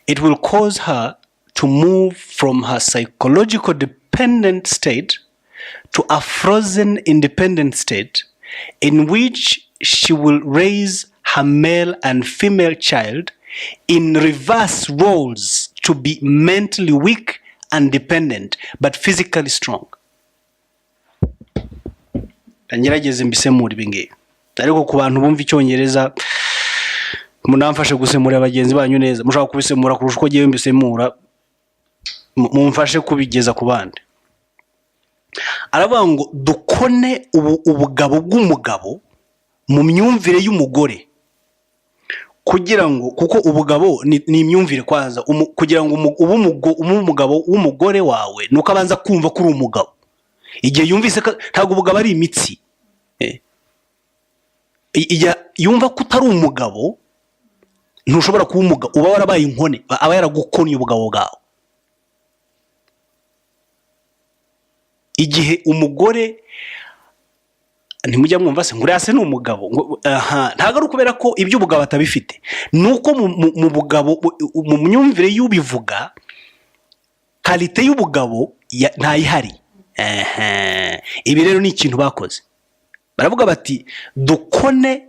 It will cause her to move from her psychological dependent state to a frozen independent state, in which she will raise her male and female child in reverse roles to be mentally weak and dependent but physically strong. Ngerageze mbisemura ibi ngibi, ariko ku bantu bumva icyongereza munamfashe gusemura abagenzi banyu neza. Mushaka kubisemura kurusha uko giye mbisemura, mumfashe kubigeza ku bandi. Aravuga ngo dukone ubugabo bw'umugabo mu myumvire y'umugore, kugira ngo, kuko ubugabo ni imyumvire kwanza, kugira ngo umugabo w'umugore wawe nuko abanza kumva ko uri umugabo. Igihe yumvise ntabwo ubugabo ari imitsi, igihe yumva ko utari umugabo ntushobora kuba umugabo, uba warabaye inkone, aba yaragukonye ubugabo bwawe. Igihe umugore ntimujya mwumva se nguri ase n'umugabo, ntago ari ukubera ko ibyo ubugabo atabifite, nuko mu bugabo, mu myumvire y'ubivuga, kalite y'ubugabo ntayihari. Ibi rero ni ikintu bakoze, baravuga bati dukone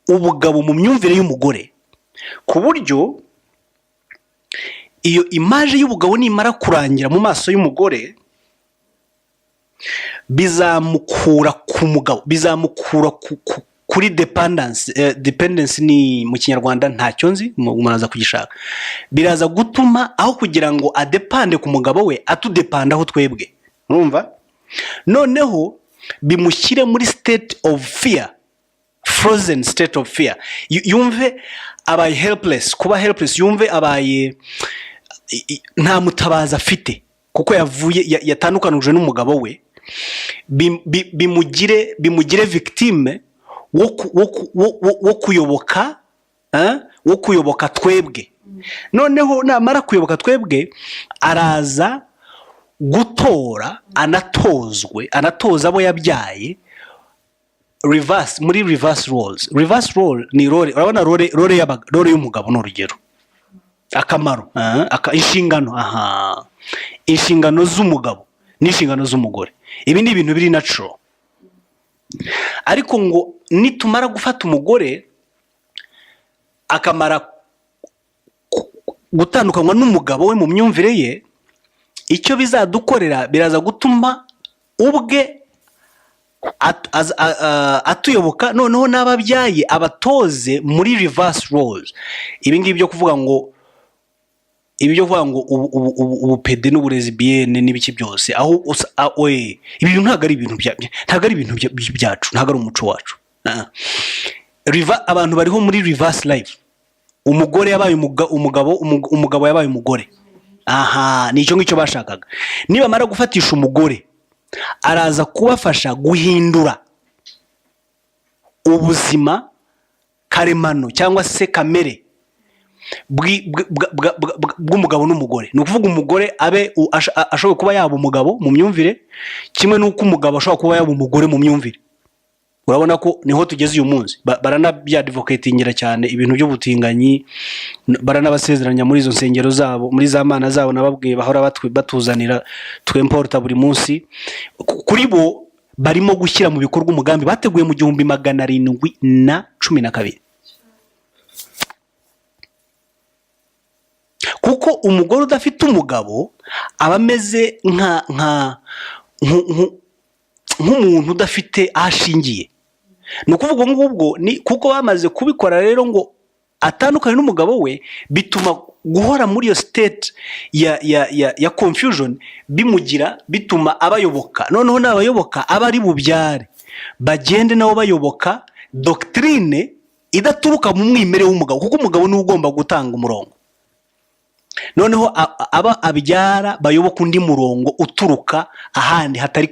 ubugabo mu myumvire y'umugore, ku buryo iyo imaje y'ubugabo nimara kurangira mu maso y'umugore, bizamukura ku mugabo, bizamukura kuri dependence ni mu kinyarwanda ntacyo nzi, muraza kugishaka. Biraza gutuma aho kugira ngo adepande ku mugabo we, atudepandaho twebwe. Urumva? Noneho bimushyire muri state of fear, frozen state of fear. Yumve abaye helpless, kuba helpless, yumve abaye nta mutabaza afite, kuko yavuye yatandukanuje n'umugabo we. Bimugire victime wo kuyoboka twebwe. Noneho namara kuyoboka twebwe, araza gutora, anatoza abo yabyaye muri reverse roles. Reverse role ni role, urabona role y'umugabo ni urugero, akamaro, inshingano z'umugabo n'inshingano z'umugore. Ibi ni ibintu biri natural. Ariko ngo nitumara gufata umugore akamara gutandukanywa n'umugabo we mu myumvire ye, icyo bizadukorera biraza gutuma ubwe atuyoboka, noneho n'ababyaye abatoze muri reverse roles. Ibi ngibi byo kuvuga ngo ubupede n'uburezi biyene n'ibiki byose, aho ibi ntabwo ari ibintu byacu, ntabwo ari umuco wacu. Abantu bariho muri reverse life. Umugore yabaye umugabo yabaye umugore. Ni icyo ngicyo bashakaga. Nibamara gufatisha umugore, araza kubafasha guhindura ubuzima karemano cyangwa se kamere bw'umugabo n'umugore. Ni ukuvuga umugore abe ashobora kuba yaba umugabo mu myumvire kimwe n'uko umugabo ashobora kuba yaba umugore mu myumvire. Urabona ko niho tugeze uyu munsi. Baranabyadvocatingira cyane ibintu by'ubutinganyi, baranabasezeranya muri izo nsengero zabo, muri za mana zabo nababwiye bahora batuzanira twemporta buri munsi. Kuri bo barimo gushyira mu bikorwa umugambi bateguye mu 1712. Kuko umugore udafite umugabo aba ameze nk'umuntu udafite ahashingiye. Ni ukuvuga ngubwo ni kuko bamaze kubikora rero ngo atandukanye n'umugabo we, bituma guhora muri iyo state ya confusion bituma abayoboka, noneho n'abayoboka aba ari bubyare bagende nabo bayoboka doctrine idaturuka mu mwimere w'umugabo, kuko umugabo niwe ugomba gutanga umurongo. Noneho aba abyara bayoboka undi murongo uturuka ahandi hatari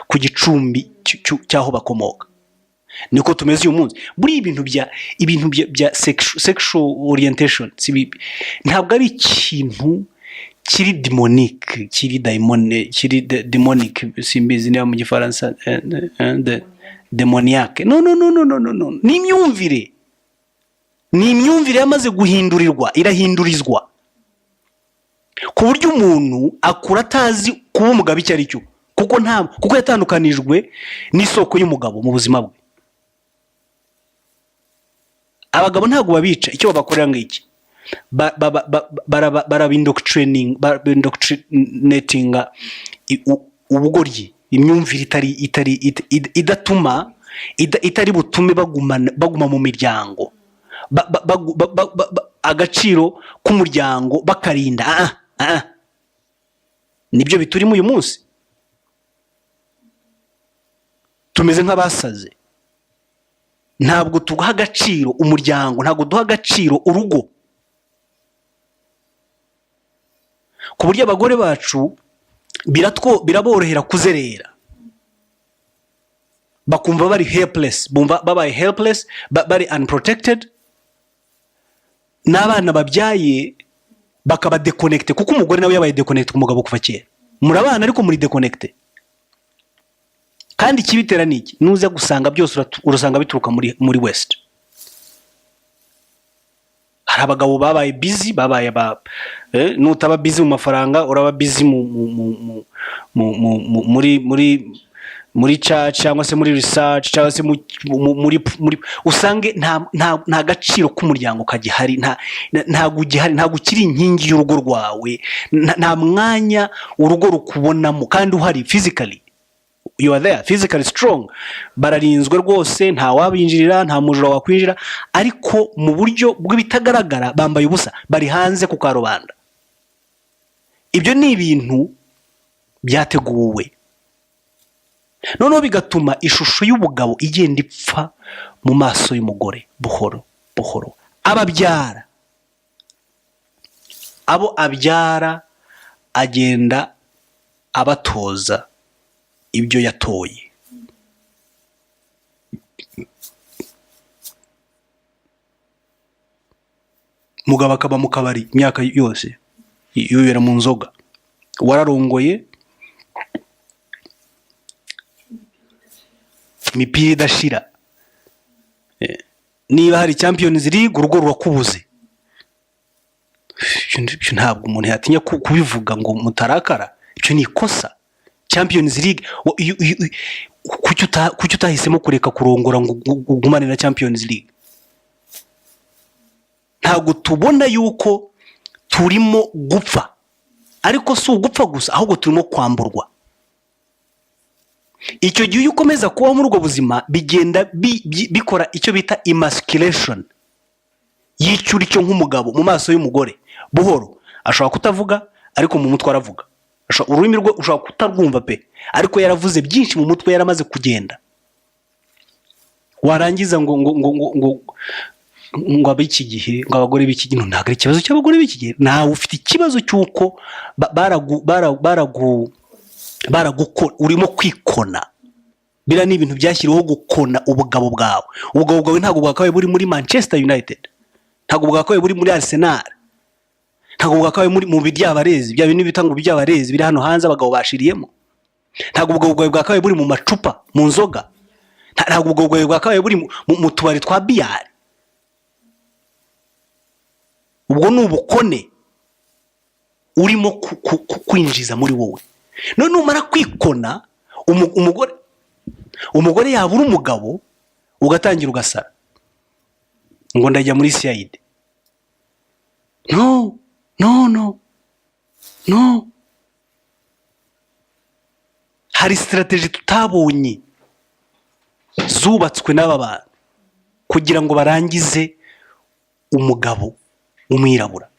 ku gicumbi cyaho bakomoka. Niko tumeze uyu munsi. Buri ibintu bya sexual orientation ntabwo ari ikintu kiri demonic, kiri demonic, simbizi niba mu gifaransa demoniaque. No, ni imyumvire yamaze guhindurirwa, irahindurizwa ku buryo umuntu akura atazi kuba umugabo icyo ari cyo, kuko yatandukanijwe n'isoko y'umugabo mu buzima bwe. Abagabo ntabwo babica, icyo babakorera ngiki barabindoctrinatinga ubugoryi, imyumvire itari butume baguma mu miryango, agaciro k'umuryango bakarinda. Nibyo biturimo uyu munsi. Tumeze nk'abasaze. Ntabwo tuha agaciro umuryango, ntabwo duha agaciro urugo, ku buryo abagore bacu biraborohera kuzerera, bakumva bari helpless, babaye helpless, bari unprotected. N'abana babyaye bakaba deconnected, kuko umugore nawe yabaye deconnected ku mugabo kuva kera. Murabana ariko muri deconnected. Kandi kibitera niki? Nuza gusanga byose urasanga bituruka muri West. Hari abagabo babaye busy, nutaba busy mu mafaranga, uraba busy muri church cyangwa se muri research cyangwa se muri usange nta gaciro k'umuryango kagihari, nta gukiri inkingi y'urugo rwawe, nta mwanya urugo rukubonamo kandi uhari physically. You are there, physically strong, bararinzwe rwose, nta wabinjirira, nta mujura wakwinjira, ariko mu buryo bw'ibitagaragara bambaye ubusa, bari hanze ku karubanda. Ibyo ni ibintu byateguwe, noneho bigatuma ishusho y'ubugabo igenda ipfa mu maso y'umugore buhoro buhoro. Abo abyara agenda abatoza ibyo yatoye. Mugabo akaba mu kabari imyaka yose, yubera mu nzoga, wararongoye, imipira idashira. Niba hari Champions League urugo rurakubuze. Ntabwo umuntu yatinya kubivuga ngo mutarakara, icyo ni ikosa. Champions League, kuki utahisemo kureka kurongora ngo ugumane na Champions League? Ntabwo tubona yuko turimo gupfa, ariko si ugupfa gusa, ahubwo turimo kwamburwa. Icyo gihe ukomeza kuba muri ubwo buzima, bigenda bikora icyo bita emasculation, yicyura icyo nk'umugabo mu maso y'umugore. Buhoro ashobora kutavuga, ariko mu mutwe aravuga. Ururimi rwe ushobora kutarwumva pe, ariko yaravuze byinshi mu mutwe, yaramaze kugenda. Warangiza ngo ab'iki gihe, ngo abagore b'iki gihe, ntabwo ari ikibazo cy'abagore b'iki gihe. Nawe ufite ikibazo cy'uko urimo kwikona. Bira ni ibintu byashyiriweho gukona ubugabo bwawe. Ubugabo bwawe ntabwo bwakabaye buri muri Manchester United, ntabwo bwakabaye buri muri Arsenal, ntabwo bwakabaye mu biryabarezi, bya bintu bita ngo biryabarezi biri hano hanze abagabo bashiriyemo, ntabwo ubwo bwakabaye buri mu macupa, mu nzoga, ntabwo ubwo bwakabaye buri mu tubari twa biyari. Ubwo ni ubukone urimo kwinjiza muri wowe. None numara kwikona, umugore yabura umugabo ugatangira ugasara ngo ndajya muri CID. No. Hari strategy tutabonye zubatswe n'aba bantu kugira ngo barangize umugabo umwirabura.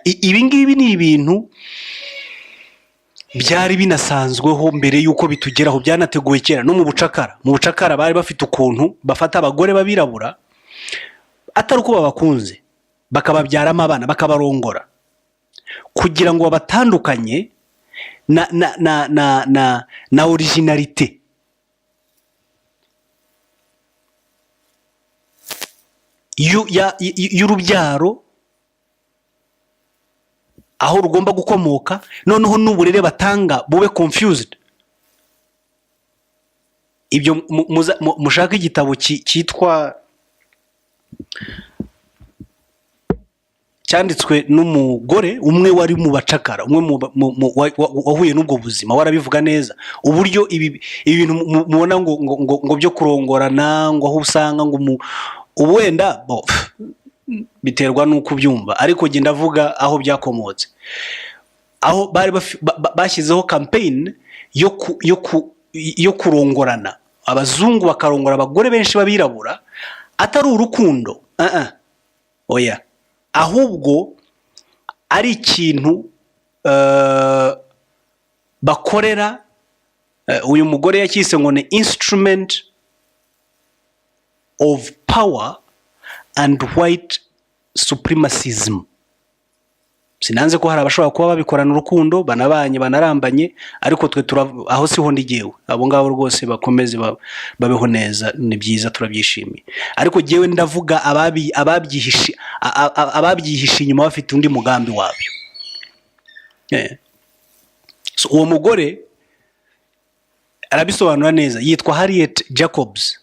Ibi ngibi ni ibintu byari binasanzweho mbere yuko bitugeraho, byanateguwe kera no mu bucakara bari bafite ukuntu bafata abagore babirabura atari uko babakunze, bakababyaramo abana, bakabarongora kugira ngo babatandukanye na originalite y'urubyaro, aho rugomba gukomoka, noneho n'uburere batanga bube confused. Ibyo mushaka igitabo cyitwa cyanditswe n'umugore umwe wari mu bacakara, umwe wahuye n'ubwo buzima, warabivuga neza uburyo ibi bintu mubona ngo byo kurongorana, ngo aho usanga ngo wenda biterwa n'uko ubyumva, ariko genda avuga aho byakomotse, aho bari bashyizeho campaign yo kurongorana, abazungu bakarongora abagore benshi babirabura, atari urukundo, oya, ahubwo ari ikintu bakorera. Uyu mugore yakise ngo ni instrument of power and white supremacism. Sinanze ko hari abashobora kuba babikorana urukundo, banabanye banarambanye, ariko twe aho siho ndigewe, abo ngabo rwose bakomeze babeho neza, ni byiza, turabyishimiye. Ariko jewe ndavuga ababyihishe inyuma bafite undi mugambi wabyo. So uwo mugore arabisobanura neza, yitwa Harriet Jacobs,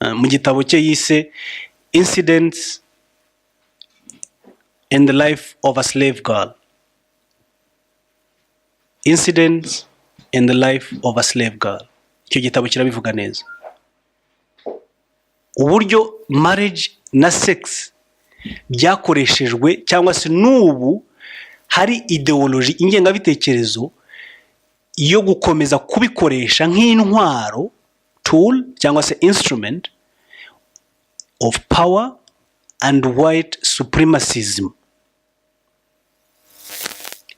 mu gitabo cye yise Incidents in the Life of a Slave Girl. Incidents in the Life of a Slave Girl. Icyo gitabo kirabivuga neza uburyo marriage na sex byakoreshejwe, cyangwa se n'ubu hari ideology, ingengabitekerezo yo gukomeza kubikoresha nk'intwaro, tool cyangwa se instrument of power and white supremacism.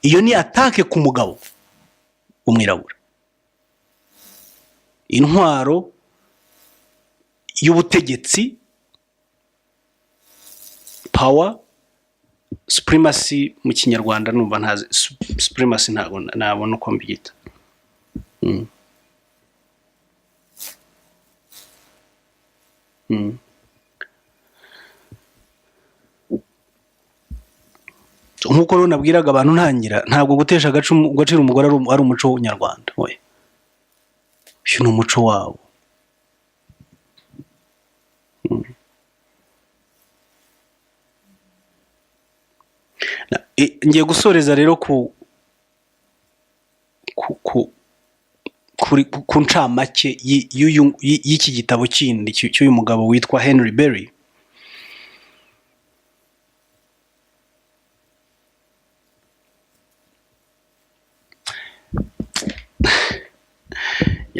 Iyo ni atake ku mugabo umwirabura, intwaro y'ubutegetsi, power, supremacy mu Kinyarwanda numva ntazi supremacy, ntabwo nabona uko mbyita. Nk'uko rero nabwiraga abantu ntangira, ntabwo gutesha agaciro umugore ari umuco w'Unyarwanda, we uyu ni umuco wawo. Ngiye gusoreza rero ku ncamake y'iki gitabo kindi cy'uyu mugabo witwa Henry Berry.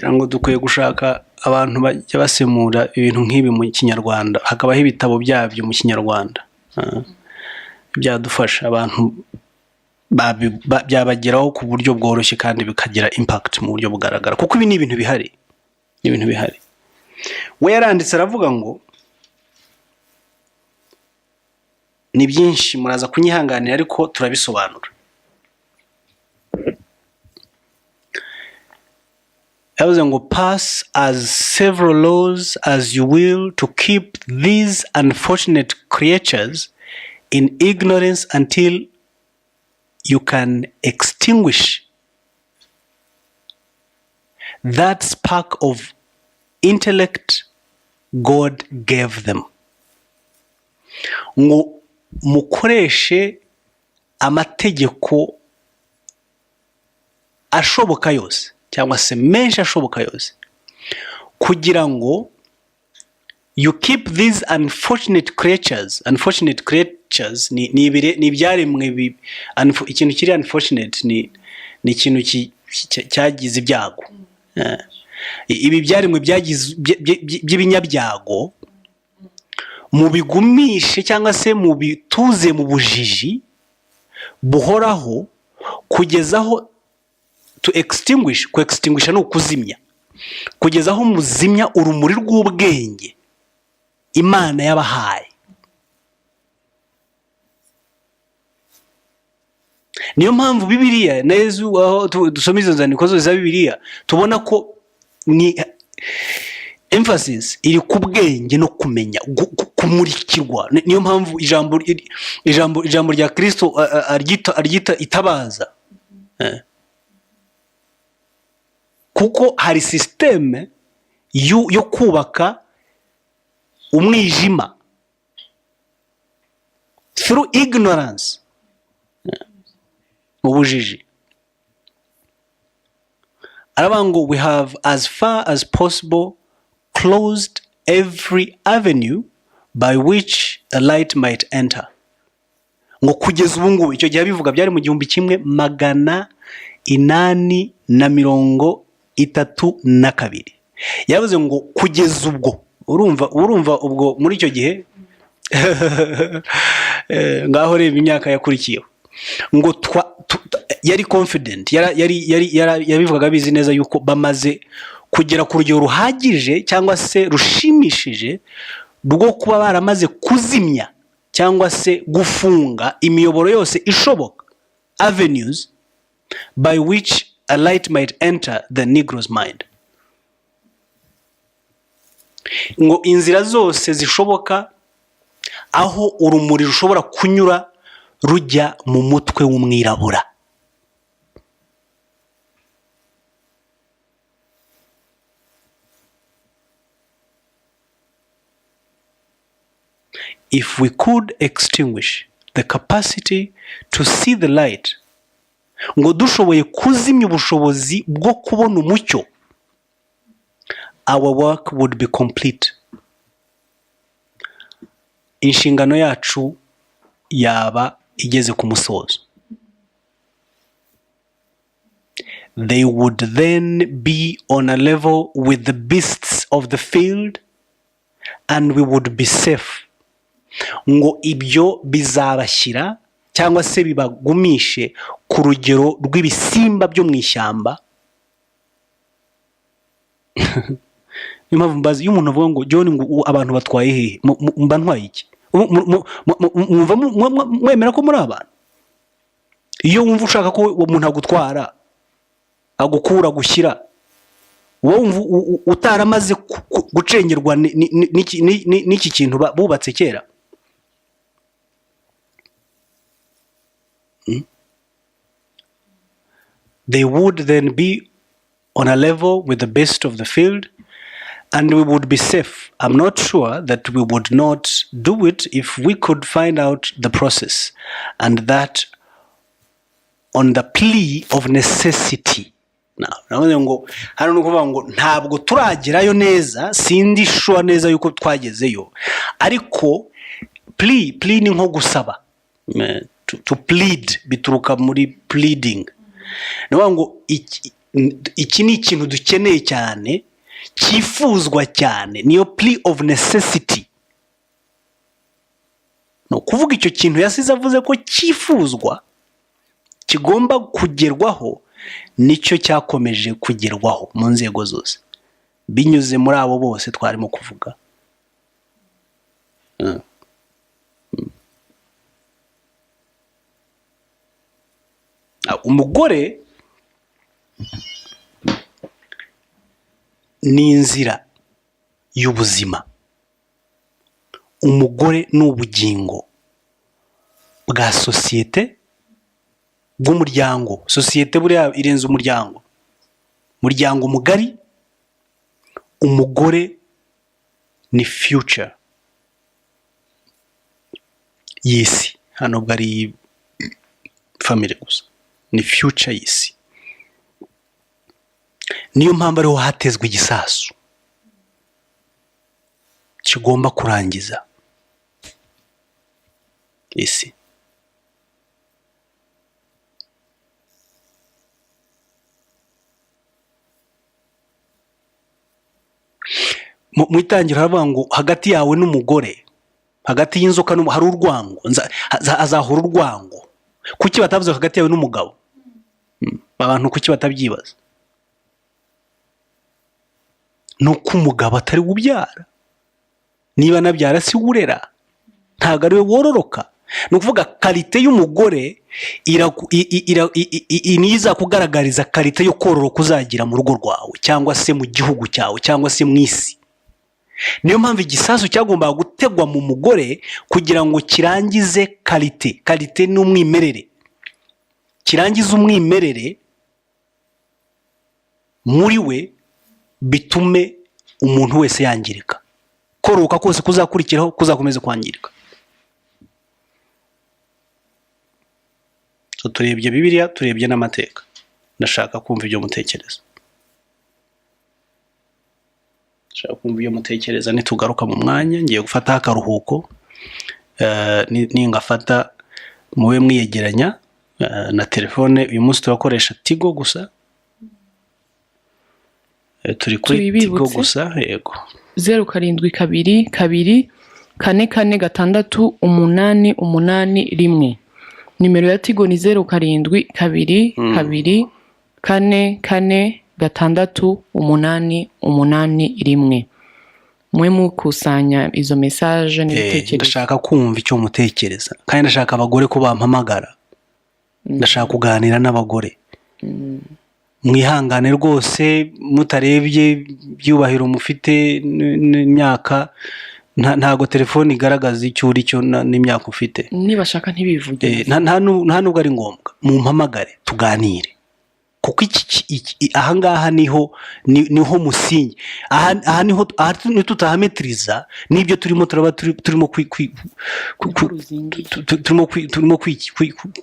Ngo dukwiye gushaka abantu bajya basemura ibintu nk'ibi mu Kinyarwanda, hakabaho ibitabo byabyo mu Kinyarwanda, byadufasha abantu byabageraho ku buryo bworoshye kandi bikagira impact mu buryo bugaragara, kuko ibi ni ibintu bihari, we yaranditse aravuga ngo ni byinshi muraza kunyihanganira ariko turabisobanura. yavuze ngo pass as several laws as you will to keep these unfortunate creatures in ignorance until you can extinguish that spark of intellect God gave them. Ngo mukoreshe amategeko ashoboka yose cyangwa se menshi ashoboka yose kugira ngo you keep these unfortunate creatures ni ibyaremwe ikintu kiri unfortunate ni ikintu cyagize ibyago. Ibi byaremwe by'ibinyabyago mubigumishe cyangwa se mubituze mu bujiji buhoraho kugezaho to extinguish no kuzimya kugezaho muzimya urumuri rw'ubwenge Imana yabahaye. Niyo mpamvu Bibiliya na Yesu aho dusoma izo nzandiko zose za Bibiliya tubona ko ni emphasis iri ku bwenge no kumenya kumurikirwa. Niyo mpamvu ijambo rya Kristo aryita itabaza, kuko hari systeme yo kubaka umwijima through ignorance, ubujiji. Arabango, we have as far as possible closed every avenue by which a light might enter. Ngo kugeza ubu ngubu, icyo gihe bivuga byari mu 1832. Yavuze ngo kugeza ubwo, urumva ubwo muri icyo gihe ngaho reba imyaka yakurikiyeho, ngo yari confident, yabivugaga bizi neza yuko bamaze kugera ku rugero ruhagije cyangwa se rushimishije rwo kuba baramaze kuzimya cyangwa se gufunga imiyoboro yose ishoboka, avenues by which a light might enter the Negro's mind. Ngo inzira zose zishoboka aho urumuri rushobora kunyura rujya mu mutwe w'umwirabura. If we could extinguish the capacity to see the light, ngo dushoboye kuzimya ubushobozi bwo kubona umucyo, our work would be complete. Inshingano yacu yaba igeze ku musozo. They would then be on a level with the beasts of the field and we would be safe. Ngo ibyo bizabashyira cyangwa se bibagumishe ku rugero rw'ibisimba byo mu ishyamba. Impamvu mbazi iyo umuntu avuga ngo John ngo abantu batwaye hehe, mba ntwaye iki? Mwumva mwemera ko muri abantu? Iyo wumva ushaka ko umuntu agutwara agukura gushyira, wowe utaramaze gucengerwa n'iki kintu bubatse kera. They would then be on a level with the beast of the field and we would be safe. I'm not sure that we would not do it if we could find out the process, and that on the plea of necessity. Now, ngo hano no kuvuga ngo ntabwo turagerayo neza, sindi sure neza yuko twagezeyo, ariko plea ni nko gusaba, to plead bituruka muri pleading. Navuga ngo iki ni ikintu dukeneye cyane, cyifuzwa cyane, niyo plea of necessity. No kuvuga icyo kintu yasize avuze ko cyifuzwa kigomba kugerwaho, nicyo cyakomeje kugerwaho mu nzego zose binyuze muri abo bose twarimo kuvuga. Umugore ni inzira y'ubuzima. Umugore ni ubugingo bwa sosiyete, bw'umuryango. Sosiyete buriya irenze umuryango, umuryango mugari. Umugore ni future y'isi, hano bwari family gusa, ni future y'isi. Niyo mpamvu ariho hatezwe igisasu kigomba kurangiza isi. Mu itangiro haravuga ngo hagati yawe n'umugore, hagati y'inzoka hari urwango, hazahora urwango. Kuki batavuze hagati yawe n'umugabo? Abantu kuki batabyibaza? Nuko umugabo atari ubyara, niba nabyara si urera, ntabwo ari we wororoka. Ni ukuvuga karite y'umugore niza kugaragariza karite yo kororoka uzagira mu rugo rwawe, cyangwa se mu gihugu cyawe, cyangwa se mu isi. Niyo mpamvu igisasu cyagombaga gutegwa mu mugore kugira ngo kirangize karite. Karite ni umwimerere, kirangize umwimerere muri we, bitume umuntu wese yangirika. Kororoka kose kuzakurikiraho kuzakomeza kwangirika. So turebye Bibiliya, turebye n'amateka. Ndashaka kumva ibyo mutekereza. Nitugaruka mu mwanya ngiye gufata akaruhuko, ningafata mube mwiyegeranya na telefone. Uyu munsi turakoresha Tigo gusa, turi kuri Tigo gusa. Yego, 0722 nimero ya Tigo ni 0722446881. Mwe mukusanya izo message n'ibitekerezo. Ndashaka kumva icyo mutekereza, kandi ndashaka abagore ko bampamagara. Ndashaka kuganira n'abagore. Mwihangane rwose, mutarebye byubahiro mufite n'imyaka, ntago telefone igaragaza icyo uri cyo n'imyaka ufite. Nibashaka ntibivuge. Nta nubwo ari ngombwa. Mumpamagare tuganire, kuko ahangaha niho musingi. Aha niho tutahametiriza n'ibyo turimo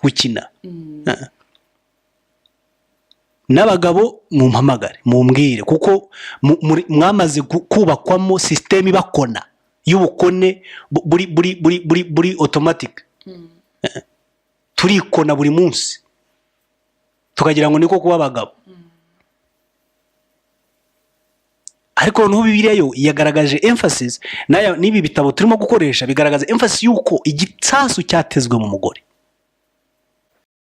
gukina. N'abagabo mumpamagare mumbwire, kuko mwamaze kubakwamo system ibakona y'ubukone buri automatic. Turikona buri munsi tukagira ngo niko kuba abagabo. Ariko noneho Bibiliya yo yagaragaje emphasis, n'ibi bitabo turimo gukoresha bigaragaza emphasis yuko igisasu cyatezwe mu mugore.